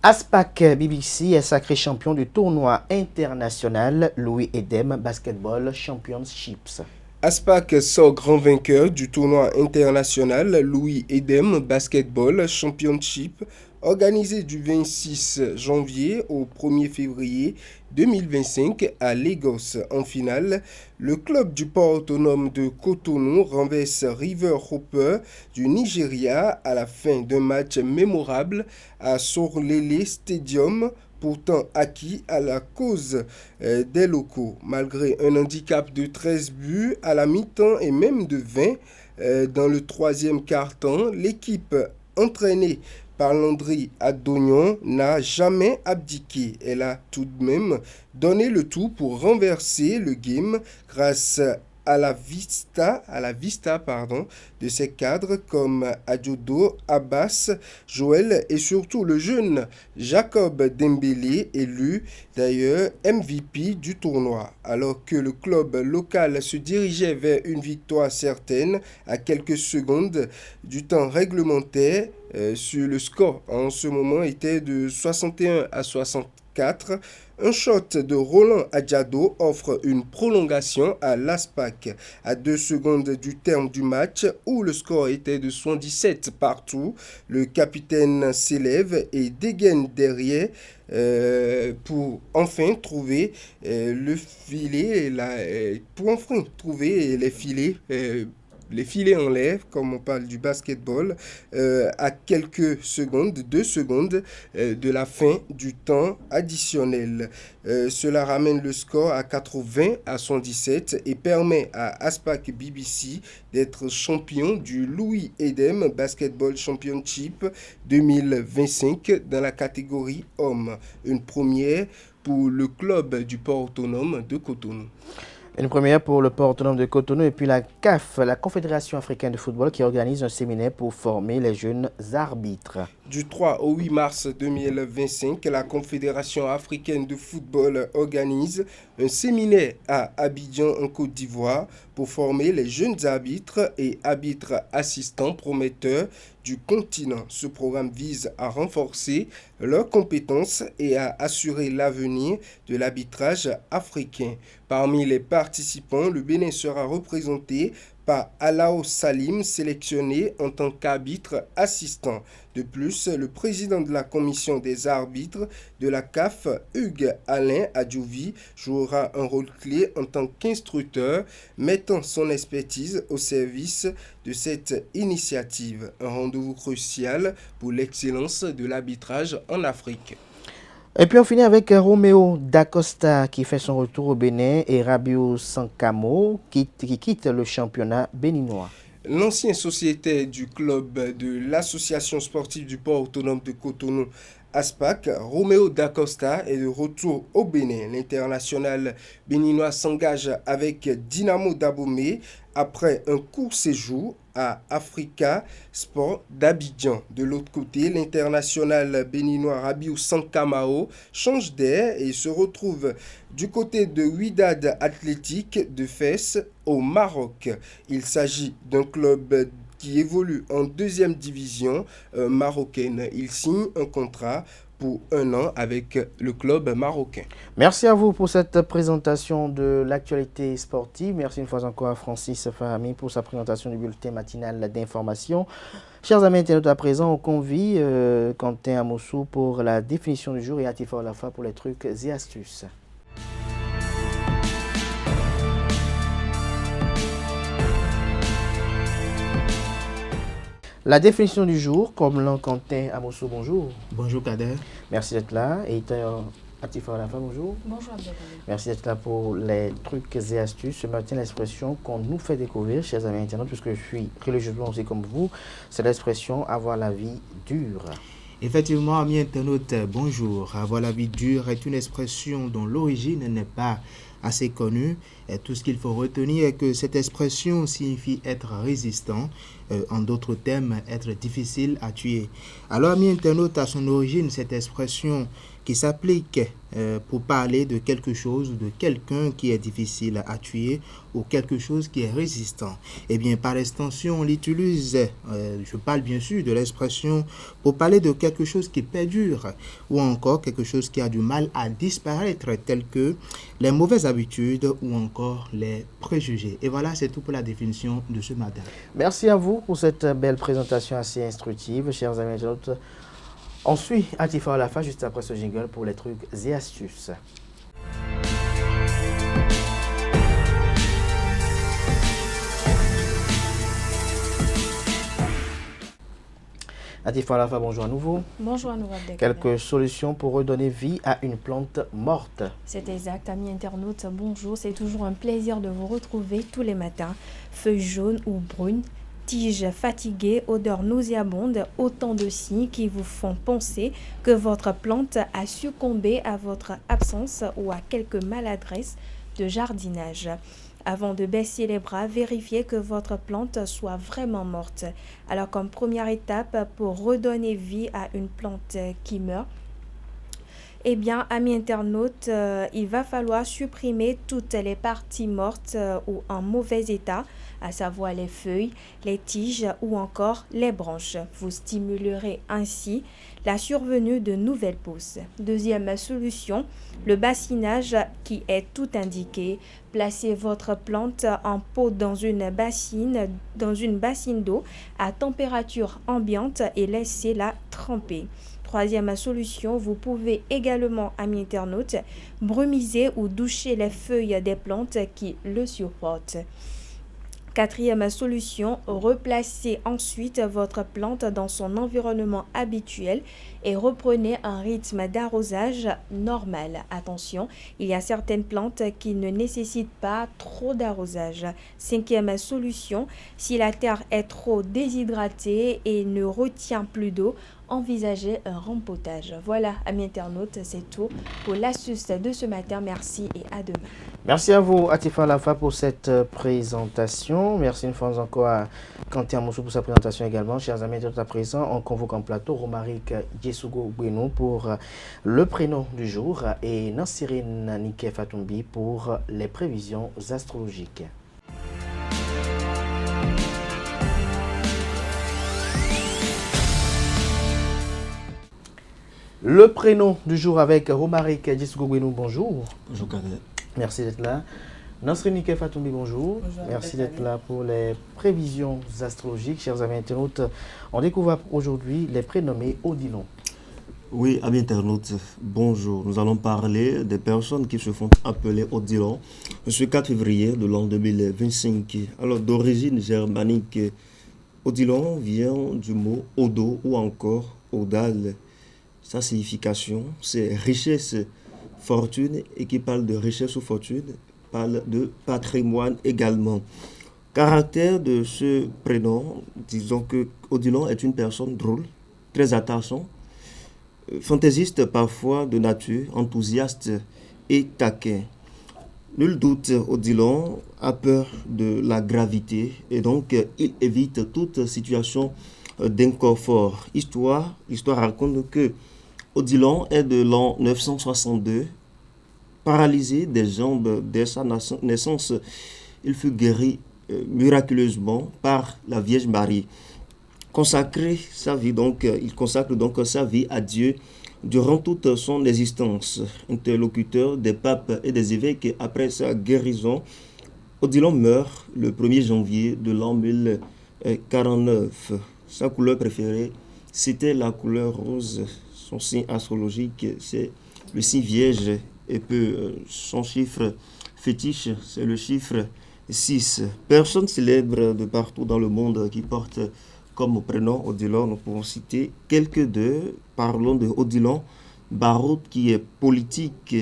Aspac BBC est sacré champion du tournoi international Louis Edem Basketball Championships. Aspac sort grand vainqueur du tournoi international Louis Edem Basketball Championship organisé du 26 janvier au 1er février 2025 à Lagos. En finale, le club du port autonome de Cotonou renverse River Hopper du Nigeria à la fin d'un match mémorable à Sorlele Stadium, pourtant acquis à la cause des locaux. Malgré un handicap de 13 buts à la mi-temps et même de 20 dans le 3e quart-temps, l'équipe entraînée par Landry Adognon n'a jamais abdiqué. Elle a tout de même donné le tout pour renverser le game grâce à la vista de ses cadres comme Adjodo, Abbas, Joël et surtout le jeune Jacob Dembélé, élu d'ailleurs MVP du tournoi. Alors que le club local se dirigeait vers une victoire certaine à quelques secondes du temps réglementaire, sur le score en ce moment était de 61 à 64. Un shot de Roland Adjado offre une prolongation à l'Aspac à 2 secondes du terme du match où le score était de 77 partout. Le capitaine s'élève et dégaine derrière pour enfin trouver le filet, les filets en l'air, comme on parle du basketball, à quelques secondes, 2 secondes de la fin du temps additionnel. Cela ramène le score à 80 à 117 et permet à Aspac BBC d'être champion du Louis Edem Basketball Championship 2025 dans la catégorie hommes. Une première pour le club du port autonome de Cotonou. Une première pour le port autonome de Cotonou et puis la CAF, la Confédération africaine de football, qui organise un séminaire pour former les jeunes arbitres. Du 3 au 8 mars 2025, la Confédération africaine de football organise un séminaire à Abidjan en Côte d'Ivoire pour former les jeunes arbitres et arbitres assistants prometteurs du continent. Ce programme vise à renforcer leurs compétences et à assurer l'avenir de l'arbitrage africain. Parmi les participants, le Bénin sera représenté par Alao Salim, sélectionné en tant qu'arbitre assistant. De plus, le président de la commission des arbitres de la CAF, Hugues Alain Adjouvi, jouera un rôle clé en tant qu'instructeur, mettant son expertise au service de cette initiative. Un rendez-vous crucial pour l'excellence de l'arbitrage en Afrique. Et puis on finit avec Roméo Dacosta qui fait son retour au Bénin et Rabiou Sankamo qui quitte le championnat béninois. L'ancien sociétaire du club de l'association sportive du port autonome de Cotonou, Aspac, Roméo Dacosta est de retour au Bénin. L'international béninois s'engage avec Dynamo d'Abomey après un court séjour à Africa Sport d'Abidjan. De l'autre côté, l'international béninois Rabiou Sankamao change d'air et se retrouve du côté de Wydad Athletic de Fès au Maroc. Il s'agit d'un club qui évolue en 2e division marocaine. Il signe un contrat pour 1 an avec le club marocain. Merci à vous pour cette présentation de l'actualité sportive. Merci une fois encore à Francis Fahami pour sa présentation du bulletin matinal d'information. Chers amis internautes, à présent, on convie Quentin Amoussou pour la définition du jour et Atifa Olafa pour les trucs et astuces. La définition du jour, comme l'an Quentin Amoussou, bonjour. Bonjour Kader. Merci d'être là. Et Atifa Olafa, bonjour. Bonjour Abdelkader. Merci d'être là pour les trucs et astuces. Ce matin, l'expression qu'on nous fait découvrir, chers amis internautes, puisque je suis religieusement aussi comme vous, c'est l'expression avoir la vie dure. Effectivement, amis internautes, bonjour. Avoir la vie dure est une expression dont l'origine n'est pas assez connue. Et tout ce qu'il faut retenir est que cette expression signifie être résistant, en d'autres termes, être difficile à tuer. Alors, amis internautes, à son origine, cette expression qui s'applique pour parler de quelque chose ou de quelqu'un qui est difficile à tuer ou quelque chose qui est résistant. Eh bien, par extension, on l'utilise, je parle bien sûr de l'expression pour parler de quelque chose qui perdure ou encore quelque chose qui a du mal à disparaître, tel que les mauvaises habitudes ou encore les préjugés. Et voilà, c'est tout pour la définition de ce matin. Merci à vous pour cette belle présentation assez instructive, chers amis internautes. On suit Atifa Olafa juste après ce jingle pour les trucs et astuces. Atifa Olafa, bonjour à nouveau. Bonjour à nouveau Abdelkader. Quelques solutions pour redonner vie à une plante morte. C'est exact, amis internautes, bonjour. C'est toujours un plaisir de vous retrouver tous les matins. Feuilles jaunes ou brunes, tiges fatiguées, odeur nauséabonde, autant de signes qui vous font penser que votre plante a succombé à votre absence ou à quelques maladresses de jardinage. Avant de baisser les bras, vérifiez que votre plante soit vraiment morte. Alors, comme première étape pour redonner vie à une plante qui meurt, eh bien, amis internautes, il va falloir supprimer toutes les parties mortes ou en mauvais état, à savoir les feuilles, les tiges ou encore les branches. Vous stimulerez ainsi la survenue de nouvelles pousses. Deuxième solution, le bassinage qui est tout indiqué. Placez votre plante en pot dans une bassine d'eau à température ambiante et laissez-la tremper. Troisième solution, vous pouvez également, amis internautes, brumiser ou doucher les feuilles des plantes qui le supportent. Quatrième solution, replacez ensuite votre plante dans son environnement habituel et reprenez un rythme d'arrosage normal. Attention, il y a certaines plantes qui ne nécessitent pas trop d'arrosage. Cinquième solution, si la terre est trop déshydratée et ne retient plus d'eau, envisagez un rempotage. Voilà, amis internautes, c'est tout pour l'astuce de ce matin. Merci et à demain. Merci à vous, Atifa Olafa, pour cette présentation. Merci une fois encore à Quentin Moussou pour sa présentation également. Chers amis internautes, à présent, on convoque en plateau Romaric Djesougo Bouenou pour le prénom du jour et Nansirine Nike Fatumbi pour les prévisions astrologiques. Le prénom du jour avec Romaric Djesougo Bouenou, bonjour. Bonjour Kader. Merci d'être là. Nansirine Nike Fatumbi, bonjour. Bonjour. Merci d'être là pour les prévisions astrologiques. Chers amis internautes, on découvre aujourd'hui les prénommés Odilon. Oui, amis internautes, bonjour. Nous allons parler des personnes qui se font appeler Odilon ce 4 février de l'an 2025. Alors, d'origine germanique, Odilon vient du mot Odo ou encore Odal. Sa signification, c'est richesse, fortune, et qui parle de richesse ou fortune, parle de patrimoine également. Caractère de ce prénom, disons que Odilon est une personne drôle, très attachant, fantaisiste parfois de nature, enthousiaste et taquin. Nul doute, Odilon a peur de la gravité et donc il évite toute situation d'inconfort. L'histoire raconte que Odilon est de l'an 962. Paralysé des jambes dès sa naissance, il fut guéri miraculeusement par la Vierge Marie. Il consacre donc sa vie à Dieu durant toute son existence. Interlocuteur des papes et des évêques après sa guérison, Odilon meurt le 1er janvier de l'an 1049. Sa couleur préférée, c'était la couleur rose. Son signe astrologique, c'est le signe Vierge. Et puis son chiffre fétiche, c'est le chiffre 6. Personnes célèbres de partout dans le monde qui portent comme prénom Odilon, nous pouvons citer quelques d'eux. Parlons de Odilon baroque qui est politique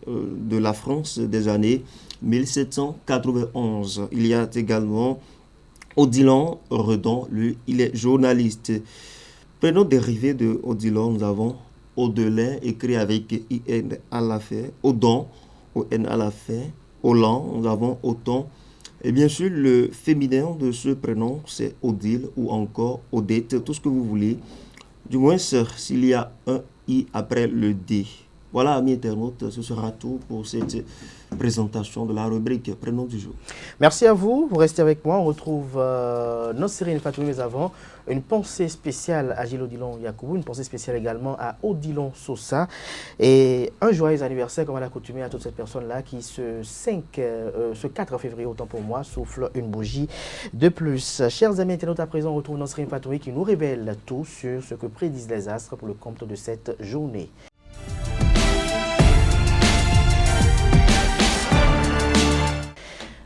de la France des années 1791. Il y a également Odilon Redon, lui, il est journaliste. Prénom dérivé de Odilon, nous avons Odelin, écrit avec IN à la fin, Odon, ON à la fin, Olan, nous avons Oton. Et bien sûr, le féminin de ce prénom, c'est Odile ou encore Odette, tout ce que vous voulez. Du moins, s'il y a un I après le D. Voilà, amis internautes, ce sera tout pour cette présentation de la rubrique Prénom du jour. Merci à vous. Vous restez avec moi. On retrouve Nosserine Fatoumi, mais avant, une pensée spéciale à Gilles Odilon Yakoubou, une pensée spéciale également à Odilon Sosa. Et un joyeux anniversaire, comme à l'accoutumée, à toutes ces personnes-là qui, ce 4 février, autant pour moi, soufflent une bougie de plus. Chers amis internautes, à présent, on retrouve Nosserine Fatoumi qui nous révèle tout sur ce que prédisent les astres pour le compte de cette journée.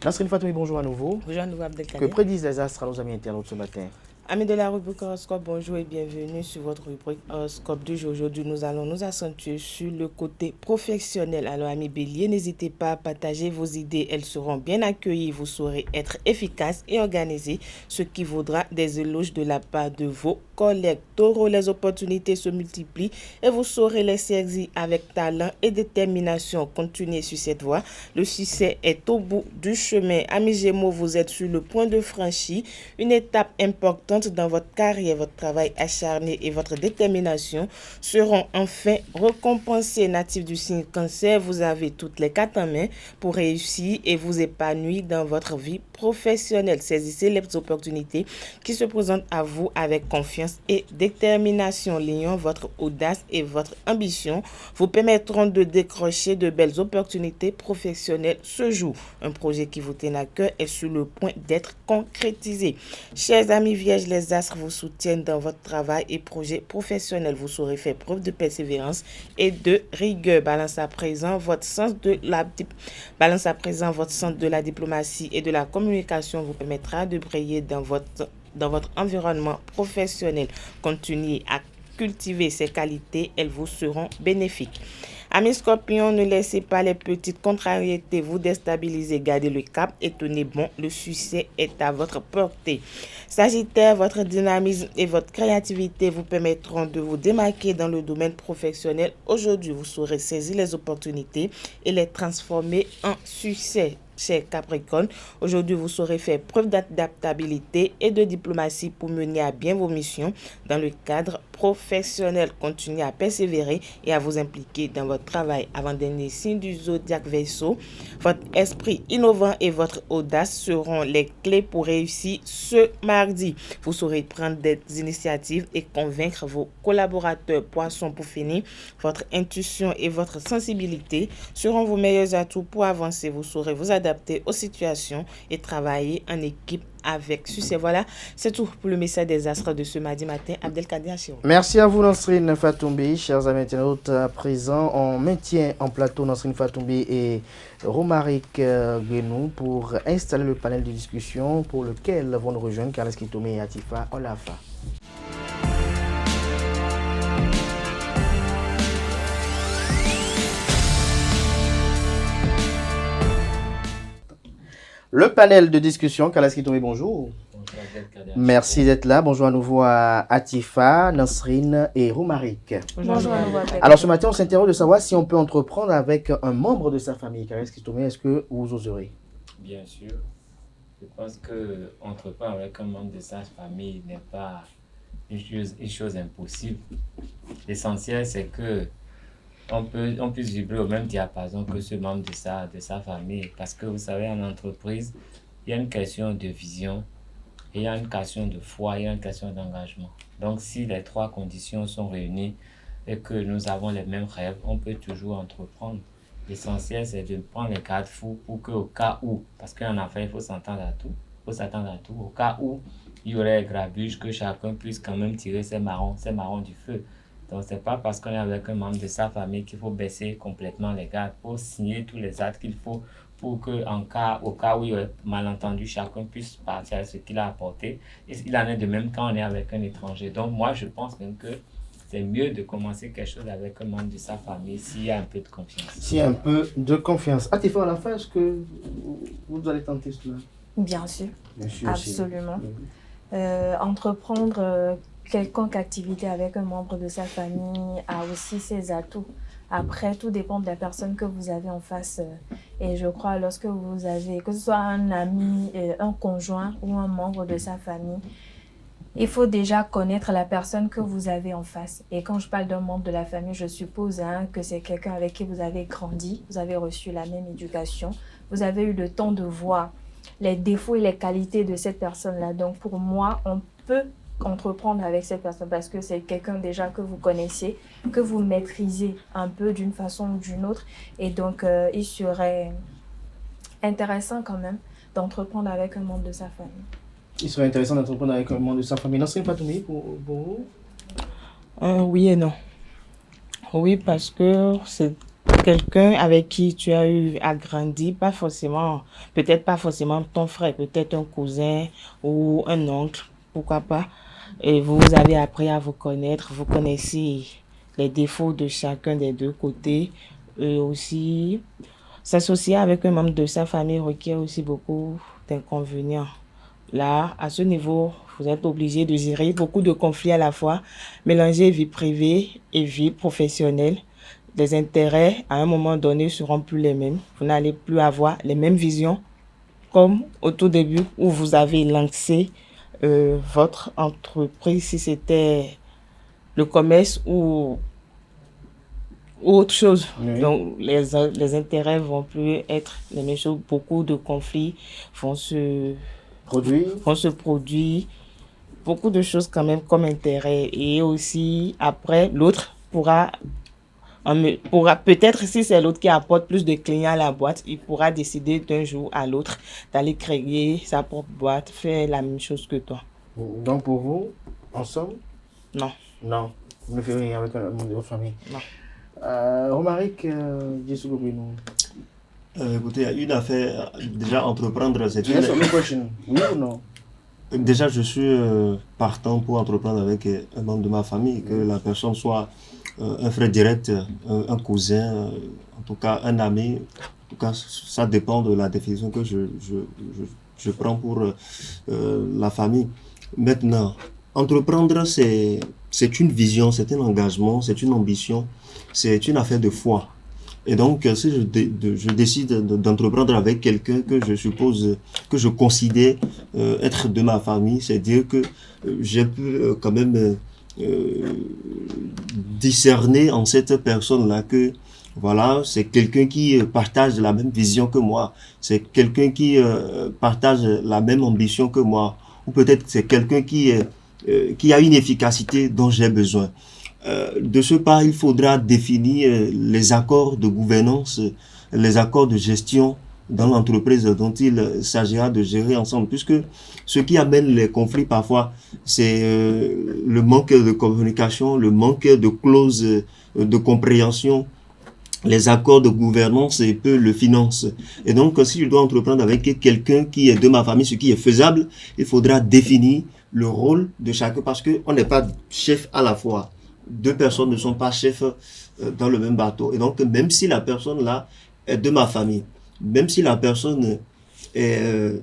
Nasrine Fatoumi, bonjour à nouveau. Bonjour à nouveau, Abdelkader. Que prédisent les astres à nos amis internautes ce matin? Amis de la rubrique horoscope, bonjour et bienvenue sur votre rubrique horoscope du jour. Aujourd'hui, nous allons nous accentuer sur le côté professionnel. Alors, amis bélier, n'hésitez pas à partager vos idées. Elles seront bien accueillies. Vous saurez être efficace et organisé, ce qui vaudra des éloges de la part de vos collègues. Taureau, les opportunités se multiplient et vous saurez les saisir avec talent et détermination. Continuez sur cette voie. Le succès est au bout du chemin. Amis gémeaux, vous êtes sur le point de franchir une étape importante dans votre carrière. Votre travail acharné et votre détermination seront enfin récompensés. Natif du signe cancer, vous avez toutes les cartes en main pour réussir et vous épanouir dans votre vie professionnelle. Saisissez les opportunités qui se présentent à vous avec confiance et détermination. Lion, votre audace et votre ambition vous permettront de décrocher de belles opportunités professionnelles ce jour. Un projet qui vous tient à cœur est sur le point d'être concrétisé. Chers amis vierges, les astres vous soutiennent dans votre travail et projets professionnels. Vous saurez faire preuve de persévérance et de rigueur. Balance à présent votre sens de la diplomatie et de la communication vous permettra de briller dans votre environnement professionnel. Continuez à cultiver ces qualités, elles vous seront bénéfiques. Amis scorpions, ne laissez pas les petites contrariétés vous déstabiliser. Gardez le cap et tenez bon, le succès est à votre portée. Sagittaire, votre dynamisme et votre créativité vous permettront de vous démarquer dans le domaine professionnel. Aujourd'hui, vous saurez saisir les opportunités et les transformer en succès. Cher Capricorne, aujourd'hui vous saurez faire preuve d'adaptabilité et de diplomatie pour mener à bien vos missions dans le cadre professionnel. Continuez à persévérer et à vous impliquer dans votre travail. Avant-dernier signe du zodiaque Verseau, votre esprit innovant et votre audace seront les clés pour réussir ce mardi. Vous saurez prendre des initiatives et convaincre vos collaborateurs. Poisson, pour finir, votre intuition et votre sensibilité seront vos meilleurs atouts pour avancer. Vous saurez vous adapter aux situations et travailler en équipe avec succès. Voilà, c'est tout pour le message des astres de ce mardi matin. Abdelkader Achirou. Merci à vous, Nosserine Fatoumi. Chers amis internautes, à présent, on maintient en plateau Nosserine Fatoumi et Romaric Guénou pour installer le panel de discussion pour lequel vont nous rejoindre Carles Kitoumé et Atifa Olafa. Le panel de discussion, Carles Kitoumé, bonjour. Merci d'être là. Bonjour à nouveau à Atifa, Nosserine et Romaric. Bonjour à nouveau. Alors ce matin, on s'interroge de savoir si on peut entreprendre avec un membre de sa famille. Carles Kitoumé, est-ce que vous oserez? Bien sûr. Je pense que entreprendre avec un membre de sa famille n'est pas une chose impossible. L'essentiel, c'est que on puisse vibrer au même diapason que ce membre de sa famille. Parce que vous savez, en entreprise, il y a une question de vision, il y a une question de foi, il y a une question d'engagement. Donc, si les trois conditions sont réunies et que nous avons les mêmes rêves, on peut toujours entreprendre. L'essentiel, c'est de prendre les garde-fous pour qu'au cas où, parce qu'en affaires, il faut s'attendre à tout, au cas où il y aurait grabuge, que chacun puisse quand même tirer ses marrons du feu. Donc, ce n'est pas parce qu'on est avec un membre de sa famille qu'il faut baisser complètement les gardes pour signer tous les actes qu'il faut pour qu'au cas où il y a malentendu, chacun puisse partir avec ce qu'il a apporté. Et il en est de même quand on est avec un étranger. Donc, moi, je pense même que c'est mieux de commencer quelque chose avec un membre de sa famille s'il y a un peu de confiance. S'il y a un peu de confiance. Atifa, à la fin, est-ce que vous allez tenter cela? Bien sûr. Bien sûr, absolument. Entreprendre quelconque activité avec un membre de sa famille a aussi ses atouts. Après, tout dépend de la personne que vous avez en face. Et je crois, lorsque vous avez, que ce soit un ami, un conjoint ou un membre de sa famille, il faut déjà connaître la personne que vous avez en face. Et quand je parle d'un membre de la famille, je suppose que c'est quelqu'un avec qui vous avez grandi, vous avez reçu la même éducation, vous avez eu le temps de voir les défauts et les qualités de cette personne-là. Donc pour moi, on peut entreprendre avec cette personne parce que c'est quelqu'un déjà que vous connaissez, que vous maîtrisez un peu d'une façon ou d'une autre. Et donc, il serait intéressant quand même d'entreprendre avec un membre de sa famille. Il serait intéressant d'entreprendre avec un membre de sa famille. Nasrin Patoumi, pour vous? Oui et non. Oui, parce que c'est quelqu'un avec qui tu as eu à grandir, pas forcément, peut-être pas forcément ton frère, peut-être un cousin ou un oncle, pourquoi pas. Et vous avez appris à vous connaître, vous connaissez les défauts de chacun des deux côtés. Et aussi, s'associer avec un membre de sa famille requiert aussi beaucoup d'inconvénients. Là, à ce niveau, vous êtes obligé de gérer beaucoup de conflits à la fois, mélanger vie privée et vie professionnelle. Les intérêts, à un moment donné, seront plus les mêmes. Vous n'allez plus avoir les mêmes visions comme au tout début où vous avez lancé votre entreprise, si c'était le commerce ou autre chose. Oui. Donc, les intérêts vont plus être les mêmes choses. Beaucoup de conflits vont se produire. Beaucoup de choses quand même comme intérêt. Et aussi, après, l'autre pourra peut-être, si c'est l'autre qui apporte plus de clients à la boîte, il pourra décider d'un jour à l'autre d'aller créer sa propre boîte, faire la même chose que toi. Donc pour vous, ensemble? Non. Non, vous ne faites rien avec un membre de votre famille? Non. Romaric, écoutez, il y a une affaire, déjà entreprendre, c'est une... Oui ou non? Déjà, je suis partant pour entreprendre avec un membre de ma famille, que la personne soit un frère direct, un cousin, en tout cas un ami. En tout cas, ça dépend de la définition que je prends pour la famille. Maintenant, entreprendre, c'est une vision, c'est un engagement, c'est une ambition, c'est une affaire de foi. Et donc, si je décide d'entreprendre avec quelqu'un que je suppose, que je considère être de ma famille, c'est dire que j'ai pu quand même discerner en cette personne-là que voilà, c'est quelqu'un qui partage la même vision que moi, c'est quelqu'un qui partage la même ambition que moi, ou peut-être c'est quelqu'un qui a une efficacité dont j'ai besoin. De ce pas, il faudra définir les accords de gouvernance, les accords de gestion dans l'entreprise dont il s'agira de gérer ensemble, puisque ce qui amène les conflits parfois, c'est le manque de communication, le manque de clauses de compréhension. Les accords de gouvernance et peu le finance. Et donc, si je dois entreprendre avec quelqu'un qui est de ma famille, ce qui est faisable, il faudra définir le rôle de chacun parce qu'on n'est pas chef à la fois. Deux personnes ne sont pas chefs dans le même bateau. Et donc, même si la personne là est de ma famille, même si la personne est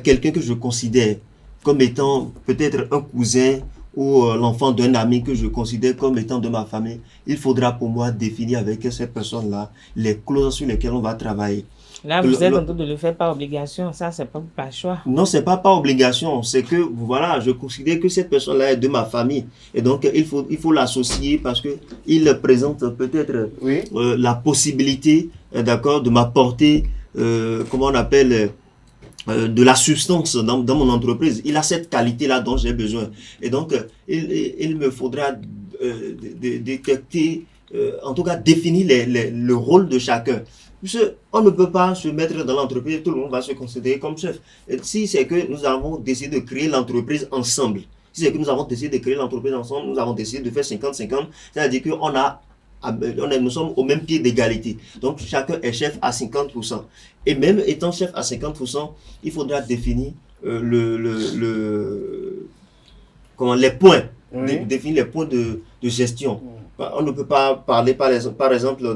quelqu'un que je considère comme étant peut-être un cousin ou l'enfant d'un ami que je considère comme étant de ma famille, il faudra pour moi définir avec cette personne-là les clauses sur lesquelles on va travailler. Là, vous êtes en train de le faire par obligation, ça, c'est pas par choix. Non, c'est pas par obligation, c'est que, voilà, je considère que cette personne-là est de ma famille. Et donc, il faut l'associer parce que il présente peut-être la possibilité, d'accord, de m'apporter, comment on appelle, de la substance dans mon entreprise. Il a cette qualité-là dont j'ai besoin. Et donc, il me faudra détecter, en tout cas, définir le rôle de chacun. On ne peut pas se mettre dans l'entreprise, tout le monde va se considérer comme chef. Et si c'est que nous avons décidé de créer l'entreprise ensemble, si c'est que nous avons décidé de créer l'entreprise ensemble, nous avons décidé de faire 50-50, c'est-à-dire que nous sommes au même pied d'égalité. Donc chacun est chef à 50%. Et même étant chef à 50%, il faudra définir les points définir les points de gestion. On ne peut pas parler, par exemple,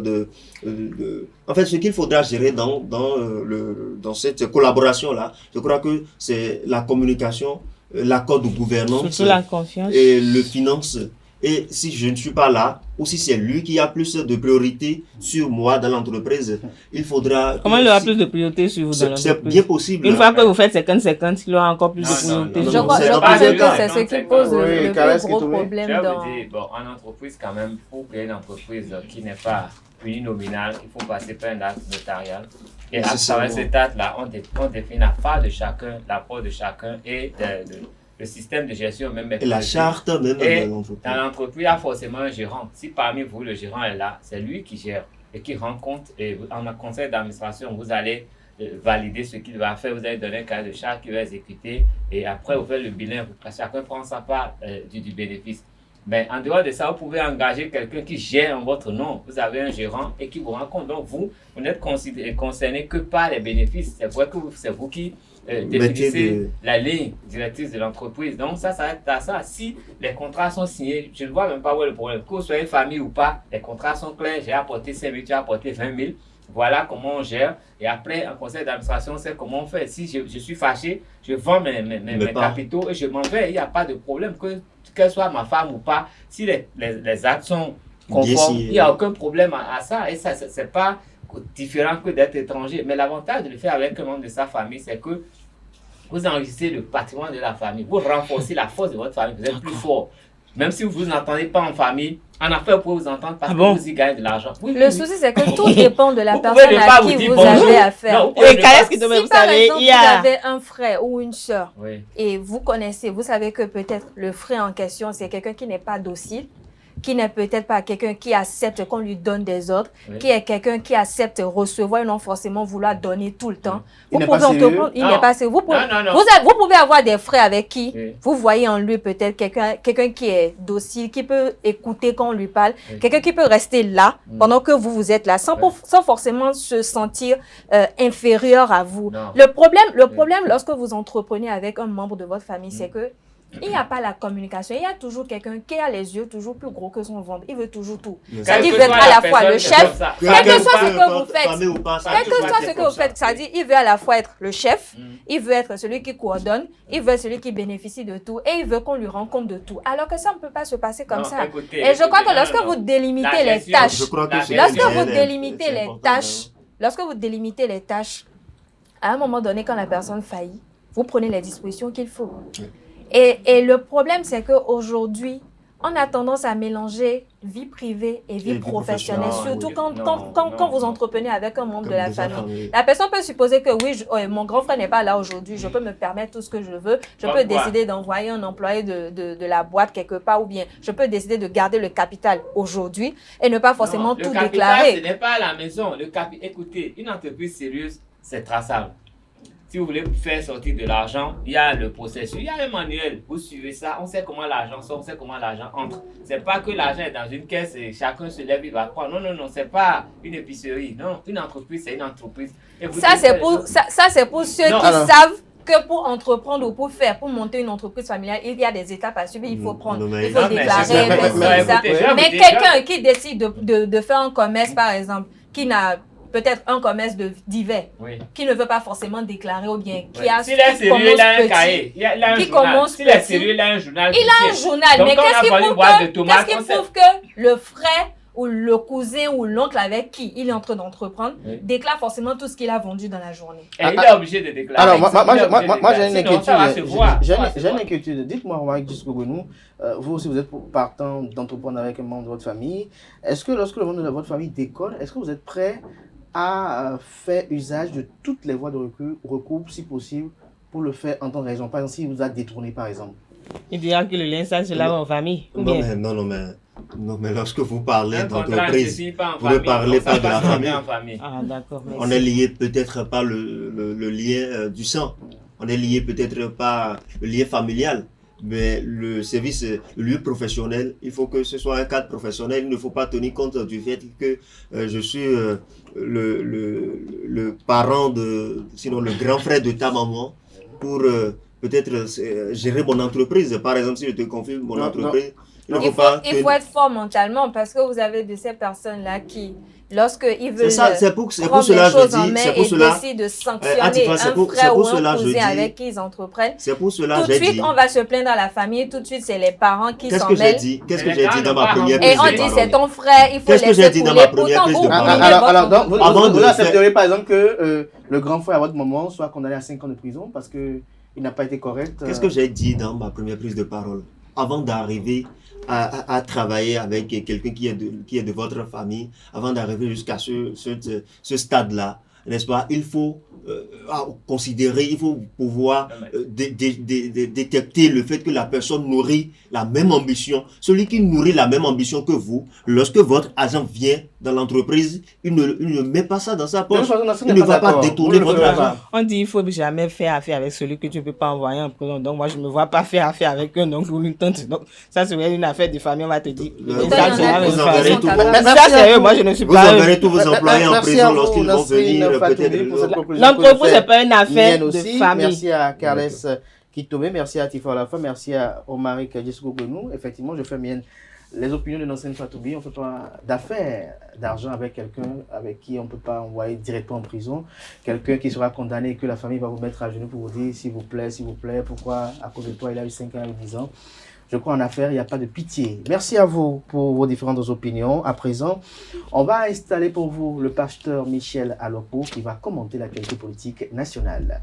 En fait, ce qu'il faudra gérer dans cette collaboration-là, je crois que c'est la communication, l'accord de gouvernance, la confiance, et le finance. Et si je ne suis pas là, ou si c'est lui qui a plus de priorité sur moi dans l'entreprise, il faudra... Comment il aura plus de priorité sur vous dans l'entreprise? C'est bien possible. Une fois que vous faites 50-50, il aura encore plus de priorité. Je crois que c'est ce qui pose le plus gros problème dans... Bon, en entreprise, quand même, pour créer une entreprise qui n'est pas uninominale, il faut passer par un acte notarial. Et à travers cet acte-là, on définit la part de chacun, l'apport de chacun et le système de gestion même. Et la charte même de l'entreprise. Dans l'entreprise, il y a forcément un gérant. Si parmi vous, le gérant est là, c'est lui qui gère et qui rend compte. Et en conseil d'administration, vous allez valider ce qu'il va faire. Vous allez donner un cahier de charge qu'il va exécuter. Et après, vous faites le bilan. Chacun prend sa part du bénéfice. Mais en dehors de ça, vous pouvez engager quelqu'un qui gère en votre nom. Vous avez un gérant et qui vous rend compte. Donc, vous n'êtes concerné que par les bénéfices. C'est vrai que c'est vous qui définissez la ligne directrice de l'entreprise. Donc, ça s'arrête à ça. Si les contrats sont signés, je ne vois même pas où est le problème. Que vous soyez famille ou pas, les contrats sont clairs. J'ai apporté 5 000, tu as apporté 20 000. Voilà comment on gère. Et après, en conseil d'administration, c'est comment on fait. Si je suis fâché, je vends mes capitaux et je m'en vais. Il n'y a pas de problème. Qu'elle soit ma femme ou pas, si les actes sont conformes, il n'y a aucun problème à ça. Et ça, c'est pas différent que d'être étranger. Mais l'avantage de le faire avec un membre de sa famille, c'est que vous enregistrez le patrimoine de la famille. Vous renforcez la force de votre famille. Vous êtes plus fort. Même si vous n'entendez pas en famille, en affaires, vous pouvez vous entendre parce que vous y gagnez de l'argent. Le souci, c'est que tout dépend de la personne à qui vous avez affaire. Si par exemple, vous avez un frère ou une sœur et vous connaissez, vous savez que peut-être le frère en question, c'est quelqu'un qui n'est pas docile, qui n'est peut-être pas quelqu'un qui accepte qu'on lui donne des ordres, qui est quelqu'un qui accepte recevoir et non forcément vouloir donner tout le temps. Vous pouvez entreprendre, il n'est pas sérieux. Vous pouvez avoir des frères avec qui vous voyez en lui peut-être quelqu'un qui est docile, qui peut écouter quand on lui parle, quelqu'un qui peut rester là pendant que vous êtes là, sans forcément se sentir inférieur à vous. Le problème lorsque vous entreprenez avec un membre de votre famille, c'est que il n'y a pas la communication. Il y a toujours quelqu'un qui a les yeux toujours plus gros que son ventre. Il veut toujours tout. C'est-à-dire, il veut être à la fois le chef, quel que soit ce que vous faites. C'est-à-dire, il veut à la fois être le chef, il veut être celui qui coordonne, il veut être celui qui bénéficie de tout et il veut qu'on lui rende compte de tout. Alors que ça ne peut pas se passer comme ça. Et je crois que lorsque vous délimitez les tâches, lorsque vous délimitez les tâches, à un moment donné, quand la personne faillit, vous prenez les dispositions qu'il faut. Et le problème, c'est qu'aujourd'hui, on a tendance à mélanger vie privée et vie professionnelle, surtout quand vous entreprenez avec un membre de la famille. La personne peut supposer que oui, mon grand frère n'est pas là aujourd'hui, je peux me permettre tout ce que je veux, je peux décider d'envoyer un employé de la boîte quelque part ou bien je peux décider de garder le capital aujourd'hui et ne pas forcément tout déclarer. Le capital, ce n'est pas à la maison. Écoutez, une entreprise sérieuse, c'est traçable. Si vous voulez faire sortir de l'argent, il y a le processus, il y a un manuel. Vous suivez ça, on sait comment l'argent sort, on sait comment l'argent entre. C'est pas que l'argent est dans une caisse et chacun se lève, il va prendre. Non, c'est pas une épicerie. Non, une entreprise, c'est une entreprise. Ça, c'est pour ceux qui savent que pour entreprendre ou pour monter une entreprise familiale, il y a des étapes à suivre, il faut prendre, il faut déclarer, mais quelqu'un qui décide de faire un commerce, par exemple, qui n'a peut-être un commerce divers, qui ne veut pas forcément déclarer ou bien qui a s'il est sérieux, il a un cahier, il a un journal. S'il est sérieux, il a un journal. Il a un journal, mais qu'est-ce qui prouve que le frère ou le cousin ou l'oncle avec qui il est en train d'entreprendre déclare forcément tout ce qu'il a vendu dans la journée. Et il est obligé de déclarer. Alors, moi j'ai une inquiétude. J'ai une inquiétude. Dites-moi, Romaric Djiskogounou, vous aussi, vous êtes partant d'entreprendre avec un membre de votre famille. Est-ce que lorsque le membre de votre famille décolle, est-ce que vous êtes prêt à faire usage de toutes les voies de recours, si possible, pour le faire en tant que raison? Par exemple, s'il vous a détourné, par exemple. Il dira que le lien sale, c'est là en famille. Non, mais lorsque vous parlez d'entreprise, vous ne parlez pas de la famille. Ah, d'accord. On est lié peut-être pas le lien du sang. On est lié peut-être pas le lien familial. Mais le service, le lieu professionnel, il faut que ce soit un cadre professionnel. Il ne faut pas tenir compte du fait que je suis le parent sinon le grand frère de ta maman pour peut-être gérer mon entreprise. Par exemple, si je te confie mon entreprise, il faut être fort mentalement parce que vous avez de ces personnes-là qui, lorsqu'ils veulent prendre les choses en main et décident de sanctionner un frère ou un cousin avec qui ils entreprennent, tout de suite on va se plaindre à la famille, tout de suite c'est les parents qui s'en mêlent. Qu'est-ce que j'ai dit dans ma première prise de parole? Et on dit c'est ton frère, il faut laisser couler. Pourtant vous vous accepteriez par exemple que le grand frère à votre moment soit condamné à 5 ans de prison parce qu'il n'a pas été correct? Qu'est-ce que j'ai dit dans ma première prise de parole? Avant d'arriver à travailler avec quelqu'un qui est de votre famille, avant d'arriver jusqu'à ce stade-là, n'est-ce pas, il faut considérer, il faut pouvoir détecter le fait que la personne nourrit la même ambition. Celui qui nourrit la même ambition que vous, lorsque votre agent vient dans l'entreprise, il ne met pas ça dans sa poche. Il ne va pas détourner votre argent. On dit qu'il ne faut jamais faire affaire avec celui que tu ne peux pas envoyer en prison. Donc moi, je ne me vois pas faire affaire avec eux. Donc, ça serait une affaire de famille, on va te dire. Ça, c'est eux, moi, je ne suis pas. Vous enverrez tous vos employés en prison lorsqu'ils vont venir peut-être. L'entreprise, c'est pas une affaire de famille. Merci à Carles Kitome, merci à Tifa Olafa, merci à Omaric Djesgougounou. Effectivement, je fais mienne les opinions de Nancine Fatoubi. On ne fait pas d'affaires d'argent avec quelqu'un avec qui on ne peut pas envoyer directement en prison. Quelqu'un qui sera condamné et que la famille va vous mettre à genoux pour vous dire s'il vous plaît, pourquoi à cause de toi il a eu 5 ans ou 10 ans. Je crois en affaires, il n'y a pas de pitié. Merci à vous pour vos différentes opinions. À présent, on va installer pour vous le pasteur Michel Alopo qui va commenter l'actualité politique nationale.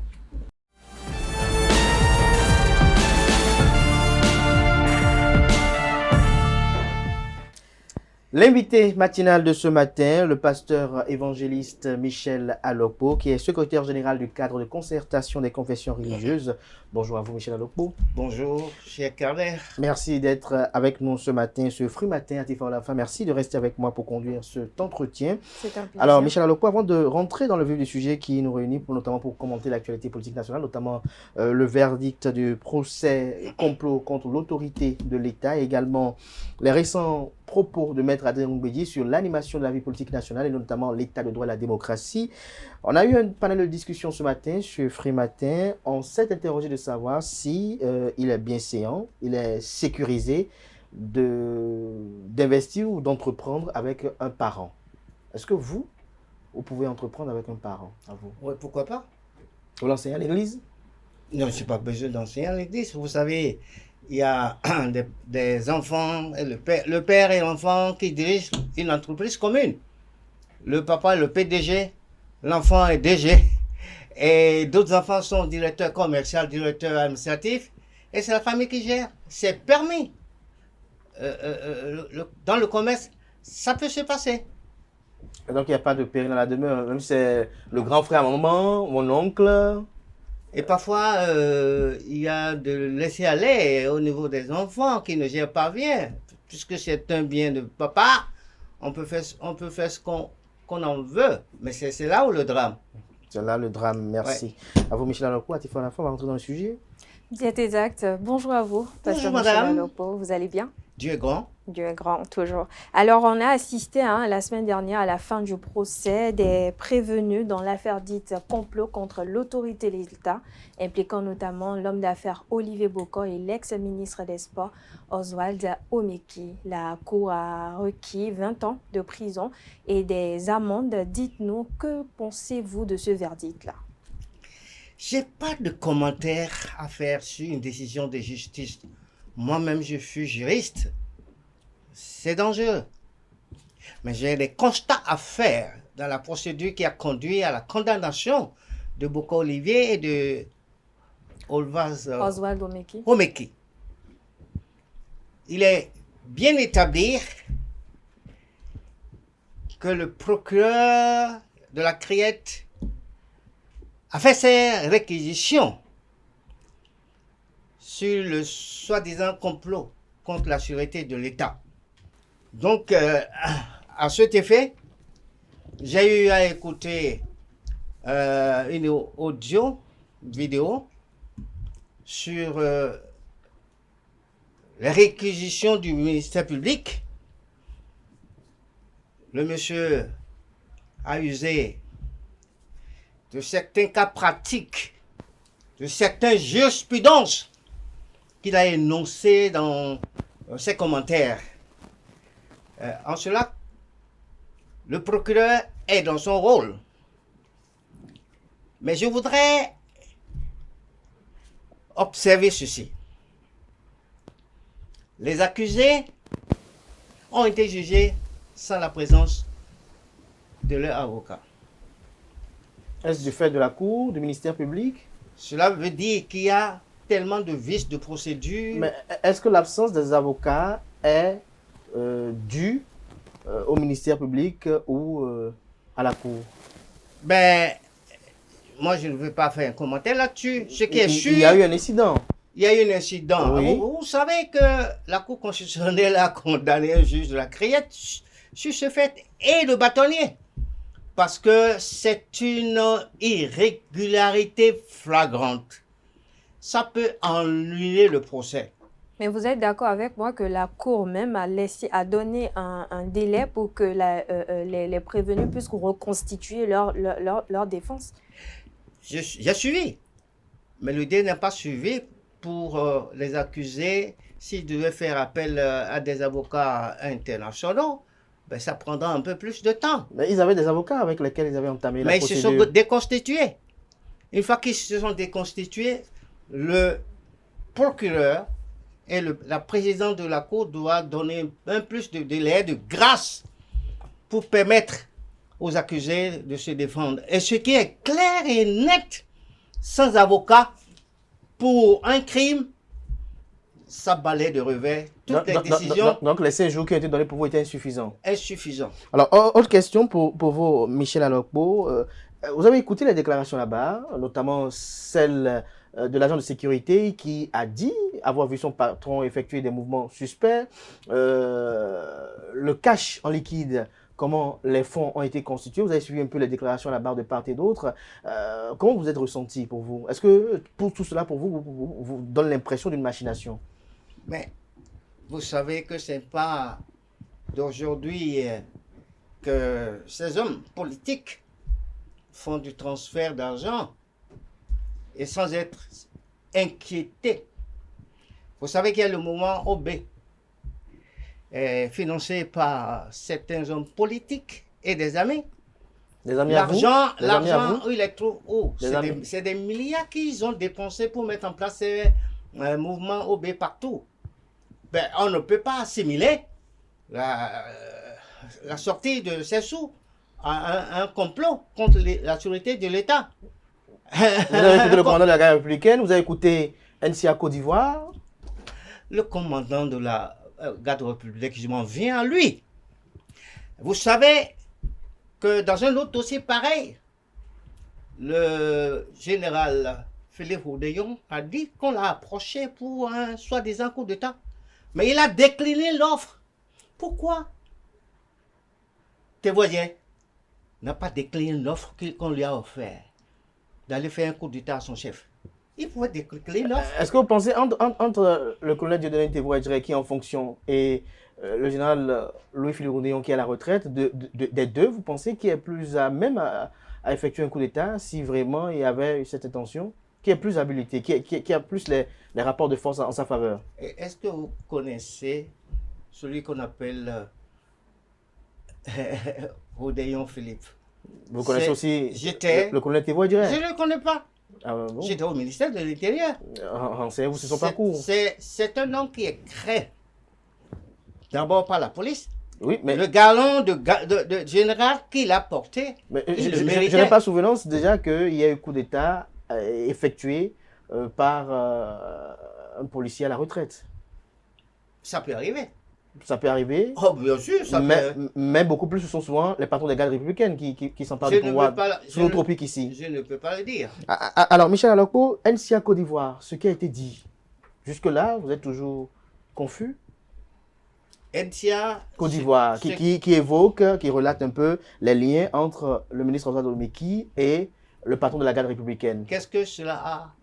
L'invité matinal de ce matin, le pasteur évangéliste Michel Alopo, qui est secrétaire général du cadre de concertation des confessions religieuses. Bonjour à vous, Michel Alopo. Bonjour, cher Carler. Merci d'être avec nous ce matin, ce fruit matin à Tifa Olafa. Merci de rester avec moi pour conduire cet entretien. C'est un plaisir. Alors, Michel Alopo, avant de rentrer dans le vif du sujet qui nous réunit, notamment pour commenter l'actualité politique nationale, notamment le verdict du procès complot contre l'autorité de l'État et également les récents propos de Maître Adrien Ngoumbedji sur l'animation de la vie politique nationale et notamment l'état de droit et la démocratie. On a eu un panel de discussion ce matin sur Free Matin. On s'est interrogé de savoir si il est bienséant, il est sécurisé d'investir ou d'entreprendre avec un parent. Est-ce que vous pouvez entreprendre avec un parent à vous? Oui, pourquoi pas? Vous l'enseignez à l'église? Non, je n'ai pas besoin d'enseigner à l'église. Vous savez, il y a des enfants, et le père et l'enfant qui dirigent une entreprise commune. Le papa est le PDG, l'enfant est DG, et d'autres enfants sont directeurs commerciaux, directeurs administratifs, et c'est la famille qui gère. C'est permis. Dans le commerce, ça peut se passer. Et donc il n'y a pas de péril dans la demeure, même si c'est le grand frère à maman, mon oncle. Et parfois, il y a de laisser aller au niveau des enfants qui ne gèrent pas bien. Puisque c'est un bien de papa, on peut faire ce qu'on en veut. Mais c'est là où le drame. C'est là le drame, merci. Ouais. À vous, Michel Alopo, à Tifa Olafa, on va rentrer dans le sujet. Bien exact. Bonjour à vous, pasteur Michel Alopo. Vous allez bien? Dieu est grand. Dieu est grand, toujours. Alors, on a assisté la semaine dernière à la fin du procès des prévenus dans l'affaire dite complot contre l'autorité de l'État, impliquant notamment l'homme d'affaires Olivier Bokor et l'ex-ministre des Sports Oswald Omeki. La Cour a requis 20 ans de prison et des amendes. Dites-nous, que pensez-vous de ce verdict-là? Je n'ai pas de commentaire à faire sur une décision de justice. Moi-même, je suis juriste. C'est dangereux. Mais j'ai des constats à faire dans la procédure qui a conduit à la condamnation de Bokor Olivier et de Oswald Omeki. Il est bien établi que le procureur de la Criette a fait ses réquisitions sur le soi-disant complot contre la sûreté de l'État. Donc, à cet effet, j'ai eu à écouter une vidéo sur les réquisitions du ministère public. Le monsieur a usé de certains cas pratiques de certaines jurisprudences qu'il a énoncées dans ses commentaires. En cela, le procureur est dans son rôle. Mais je voudrais observer ceci. Les accusés ont été jugés sans la présence de leur avocat. Est-ce du fait de la Cour, du ministère public? Cela veut dire qu'il y a tellement de vices de procédure. Mais est-ce que l'absence des avocats est due au ministère public ou à la Cour? Ben, moi je ne veux pas faire un commentaire là-dessus. Ce qui est sûr... Il y a eu un incident. Il y a eu un incident. Oui. Vous savez que la Cour constitutionnelle a condamné un juge de la Criette sur ce fait et le bâtonnier. Parce que c'est une irrégularité flagrante. Ça peut annuler le procès. Mais vous êtes d'accord avec moi que la Cour même a donné un délai pour que les prévenus puissent reconstituer leur défense? J'ai suivi. Mais le délai n'est pas suivi pour les accusés. S'ils devaient faire appel à des avocats internationaux, ben, ça prendra un peu plus de temps. Mais ils avaient des avocats avec lesquels ils avaient entamé la procédure. Mais ils se sont déconstitués. Une fois qu'ils se sont déconstitués, le procureur et la présidente de la Cour doit donner un plus de délai de grâce pour permettre aux accusés de se défendre. Et ce qui est clair et net, sans avocat, pour un crime, ça balaie de revers toutes les décisions. Donc les 5 jours qui ont été donnés pour vous étaient insuffisants? Insuffisants. Alors, autre question pour vous, Michel Alokpo. Vous avez écouté les déclarations là-bas, notamment celle de l'agent de sécurité qui a dit avoir vu son patron effectuer des mouvements suspects, le cash en liquide, comment les fonds ont été constitués. Vous avez suivi un peu les déclarations là-bas de part et d'autre. Comment vous êtes ressenti pour vous? Est-ce que pour tout cela, pour vous donne l'impression d'une machination? Mais vous savez que ce n'est pas d'aujourd'hui que ces hommes politiques font du transfert d'argent et sans être inquiétés. Vous savez qu'il y a le mouvement OB, financé par certains hommes politiques et des amis. Des amis à vous? L'argent, il est trop haut. C'est des milliards qu'ils ont dépensés pour mettre en place un mouvement OB partout. Ben, on ne peut pas assimiler la sortie de ces sous à un complot contre la sécurité de l'État. Vous avez écouté le commandant de la garde républicaine, vous avez écouté NCA Côte d'Ivoire. Le commandant de la garde républicaine, je m'en viens à lui. Vous savez que dans un autre dossier pareil, le général Philippe Oudéon a dit qu'on l'a approché pour un soi-disant coup d'État. Mais il a décliné l'offre. Pourquoi? Tes voisins n'a pas décliné l'offre qu'on lui a offert d'aller faire un coup d'État à son chef. Il pouvait décliner l'offre. Est-ce que vous pensez entre le colonel Dieudonné Thévois-Adjret qui est en fonction et le général Louis-Philippe Oudéon qui est à la retraite, des deux, vous pensez qui est plus à même à effectuer un coup d'État si vraiment il y avait cette intention? Qui est plus habilité, qui a plus les rapports de force en sa faveur? Est-ce que vous connaissez celui qu'on appelle Oudéon Philippe? Vous connaissez aussi le colonel Thévois-Adjret? Je ne le connais pas. Ah, bon? J'étais au ministère de l'Intérieur. Renseignez-vous sur son parcours. C'est un homme qui est créé d'abord par la police. Oui, mais le galon de général qu'il a porté. Mais je n'ai pas souvenance déjà qu'il y a eu coup d'État effectué par un policier à la retraite. Ça peut arriver. Ça peut arriver. Oh, bien sûr, ça peut. Mais beaucoup plus, ce sont souvent les patrons des gardes républicaines qui s'emparent du pouvoir sous le tropique ici. Je ne peux pas le dire. Alors, Michel Alokpo, NCA Côte d'Ivoire, ce qui a été dit, jusque-là, vous êtes toujours confus? NCA Côte d'Ivoire, qui évoque, qui relate un peu les liens entre le ministre Oswald Olmeki et le patron de la garde républicaine. Qu'est-ce que cela a?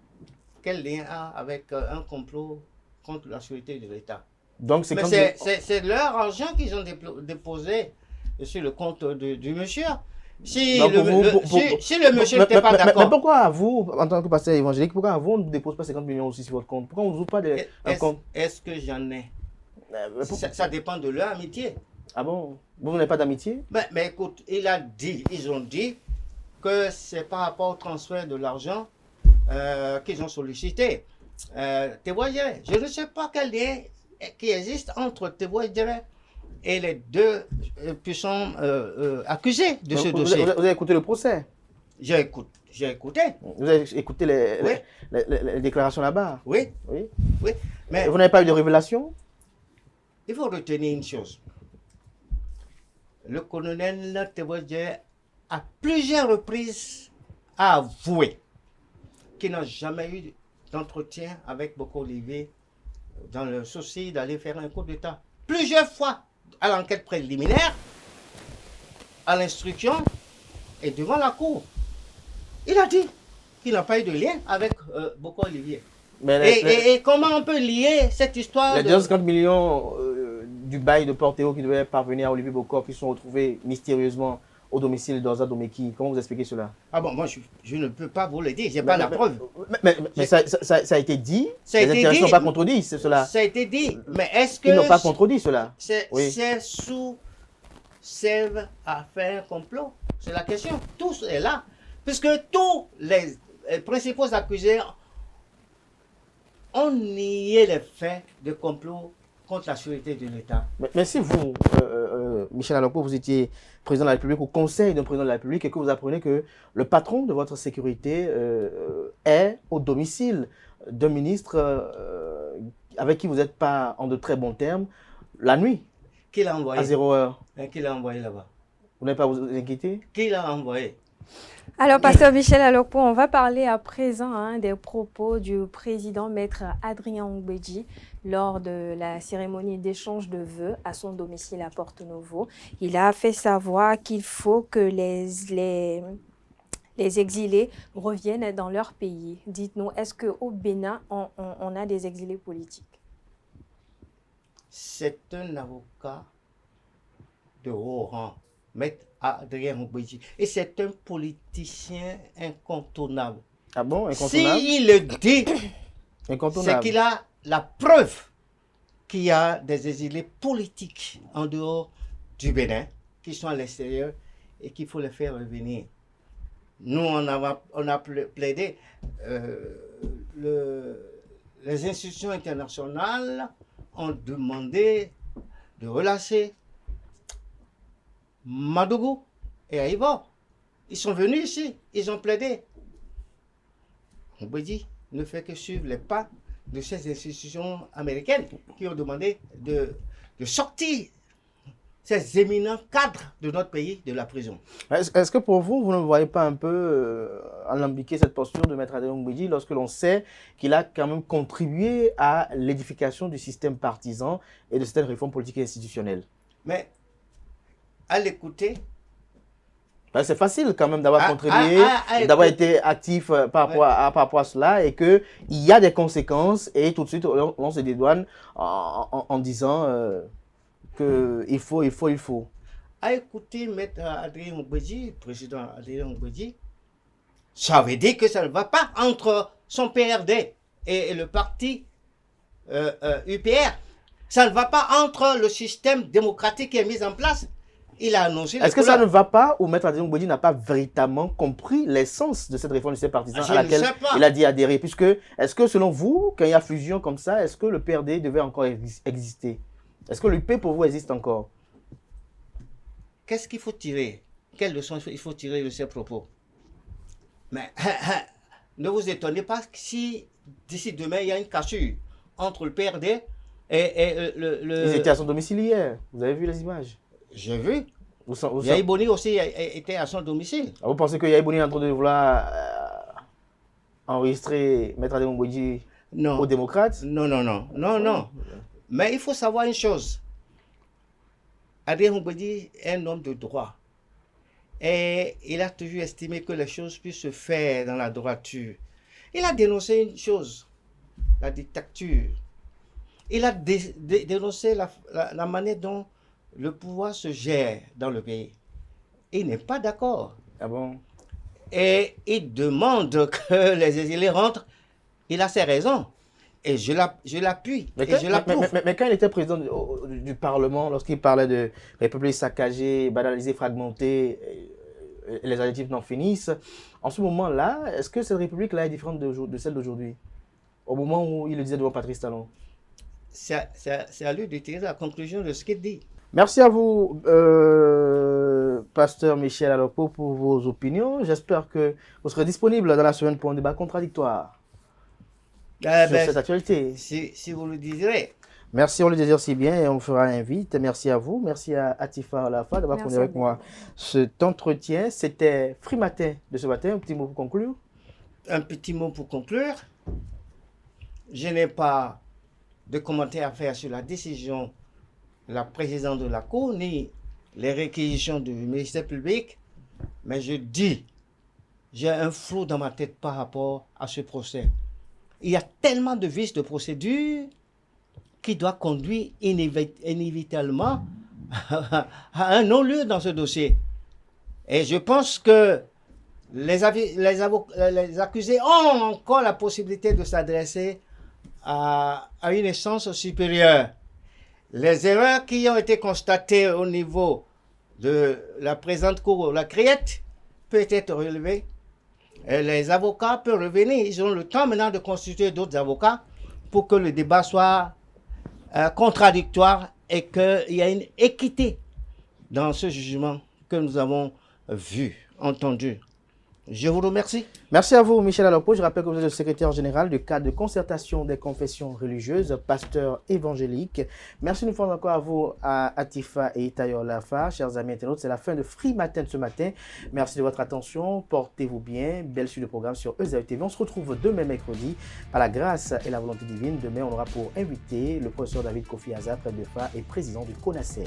Quel lien a avec un complot contre la sécurité de l'État? Donc c'est leur argent qu'ils ont déposé sur le compte du monsieur. Si le monsieur n'était pas d'accord. Mais pourquoi vous, en tant que pasteur évangélique, pourquoi vous ne déposez pas 50 millions aussi sur votre compte? Pourquoi on ne ouvre pas un compte? Est-ce que j'en ai? Ça dépend de leur amitié. Ah bon? Vous n'avez pas d'amitié? Mais écoute, ils ont dit que c'est par rapport au transfert de l'argent qu'ils ont sollicité. Tévoyere, je ne sais pas quel lien qui existe entre Tévoyere et les deux puissants accusés de ce dossier. Vous avez écouté le procès? J'ai écouté. Vous avez écouté les déclarations là-bas? Oui. Mais vous n'avez pas eu de révélation? Il faut retenir une chose. Le colonel Tévoyere, à plusieurs reprises, a avoué qu'il n'a jamais eu d'entretien avec Boko Olivier dans le souci d'aller faire un coup d'État. Plusieurs fois, à l'enquête préliminaire, à l'instruction et devant la cour. Il a dit qu'il n'a pas eu de lien avec Boko Olivier. Et comment on peut lier cette histoire les 250 millions du bail de Portéo qui devait parvenir à Olivier Bokor, qui sont retrouvés mystérieusement au domicile d'Orza Domeki. Comment vous expliquez cela? Ah bon, moi je ne peux pas vous le dire, j'ai pas la preuve. Mais ça a été dit, les intéressés n'ont pas contredit cela. Ça a été dit, mais est-ce que... Ils n'ont pas contredit cela. C'est servent à faire un complot? C'est la question. Tout est là. Puisque tous les principaux accusés ont nié les faits de complot contre la sécurité de l'État. Mais si vous, Michel Alokpo, vous étiez président de la République, au conseil d'un président de la République, et que vous apprenez que le patron de votre sécurité est au domicile d'un ministre avec qui vous n'êtes pas en de très bons termes, la nuit, qui l'a envoyé? À 0h. Qui l'a envoyé là-bas? Vous n'avez pas à vous inquiéter? Qui l'a envoyé? Alors, pasteur Michel Alokpo, on va parler à présent des propos du président maître Adrien Ongbeji lors de la cérémonie d'échange de vœux à son domicile à Porto-Novo. Il a fait savoir qu'il faut que les exilés reviennent dans leur pays. Dites-nous, est-ce qu'au Bénin, on a des exilés politiques? C'est un avocat de haut rang, maître Adrien Ongbeji, et c'est un politicien incontournable. Ah bon, incontournable? S'il le dit, c'est qu'il a la preuve qu'il y a des exilés politiques en dehors du Bénin, qui sont à l'extérieur et qu'il faut les faire revenir. Nous, on a plaidé, les institutions internationales ont demandé de relâcher Madougou et Aïvor. Ils sont venus ici, ils ont plaidé. Ongbeji ne fait que suivre les pas de ces institutions américaines qui ont demandé de sortir ces éminents cadres de notre pays de la prison. Est-ce que pour vous, vous ne voyez pas un peu alambiquer cette posture de maître Adrien Ongbeji lorsque l'on sait qu'il a quand même contribué à l'édification du système partisan et de certaines réformes politiques et institutionnelles? Mais à l'écouter, c'est facile quand même d'avoir contribué, d'avoir été actif par rapport à cela, et qu'il y a des conséquences, et tout de suite on se dédouane en disant qu'il faut. À écouter maître Adrien Ongbeji, président Adrien Ongbeji, ça veut dire que ça ne va pas entre son PRD et le parti UPR. Ça ne va pas entre le système démocratique qui est mis en place. Il a annoncé... Est-ce que ça ne va pas, ou maître Adrien Ongbeji n'a pas véritablement compris l'essence de cette réforme du système partisan à laquelle il a dit adhérer? Puisque, est-ce que selon vous, quand il y a fusion comme ça, est-ce que le PRD devait encore exister? Est-ce que l'UP pour vous existe encore? Qu'est-ce qu'il faut tirer? Quelle leçon il faut tirer de ces propos? Mais ne vous étonnez pas si d'ici demain il y a une cassure entre le PRD et le... Ils étaient à son domicile hier, vous avez vu les images? J'ai vu. Yahi Boni aussi était à son domicile. Vous pensez que Yahi Boni est en train de vouloir enregistrer maître Adrien Ongbeji aux démocrates? Non. Mais il faut savoir une chose. Adrien Ongbeji est un homme de droit. Et il a toujours estimé que les choses puissent se faire dans la droiture. Il a dénoncé une chose, la dictature. Il a dénoncé la manière dont le pouvoir se gère dans le pays. il n'est pas d'accord. Ah bon? Et il demande que les exilés rentrent. Il a ses raisons. Et je l'appuie. Mais quand il était président du Parlement, lorsqu'il parlait de république saccagée, banalisée, fragmentée, les adjectifs n'en finissent, en ce moment-là, est-ce que cette république-là est différente de celle d'aujourd'hui? Au moment où il le disait devant Patrice Talon. C'est à lui de tirer la conclusion de ce qu'il dit. Merci à vous, Pasteur Michel Alopo, pour vos opinions. J'espère que vous serez disponible dans la semaine pour un débat contradictoire sur cette actualité. Si vous le désirez. Merci, on le désire si bien et on fera invite. Merci à vous. Merci à Atifa Olafa d'avoir conduit avec moi cet entretien. C'était Free Matin de ce matin. Un petit mot pour conclure. Un petit mot pour conclure. Je n'ai pas de commentaire à faire sur la décision de la présidente de la Cour, ni les réquisitions du ministère public, mais je dis, j'ai un flou dans ma tête par rapport à ce procès. Il y a tellement de vices de procédure qui doivent conduire inévitablement à un non-lieu dans ce dossier. Et je pense que les accusés ont encore la possibilité de s'adresser à une instance supérieure. Les erreurs qui ont été constatées au niveau de la présente cour, la criette, peut être relevée. Et les avocats peuvent revenir. Ils ont le temps maintenant de constituer d'autres avocats pour que le débat soit contradictoire et qu'il y ait une équité dans ce jugement que nous avons vu, entendu. Je vous remercie. Merci à vous, Michel Alopo. Je rappelle que vous êtes le secrétaire général du cadre de concertation des confessions religieuses, pasteur évangélique. Merci une fois encore à vous, à Atifa et Tayo Lafa. Chers amis internautes, c'est la fin de Free Matin de ce matin. Merci de votre attention. Portez-vous bien. Belle suite de programme sur EZAE TV. On se retrouve demain mercredi. Par la grâce et la volonté divine, demain, on aura pour inviter le professeur David Kofi Azar, prêtre de Fa et président du CONASEB.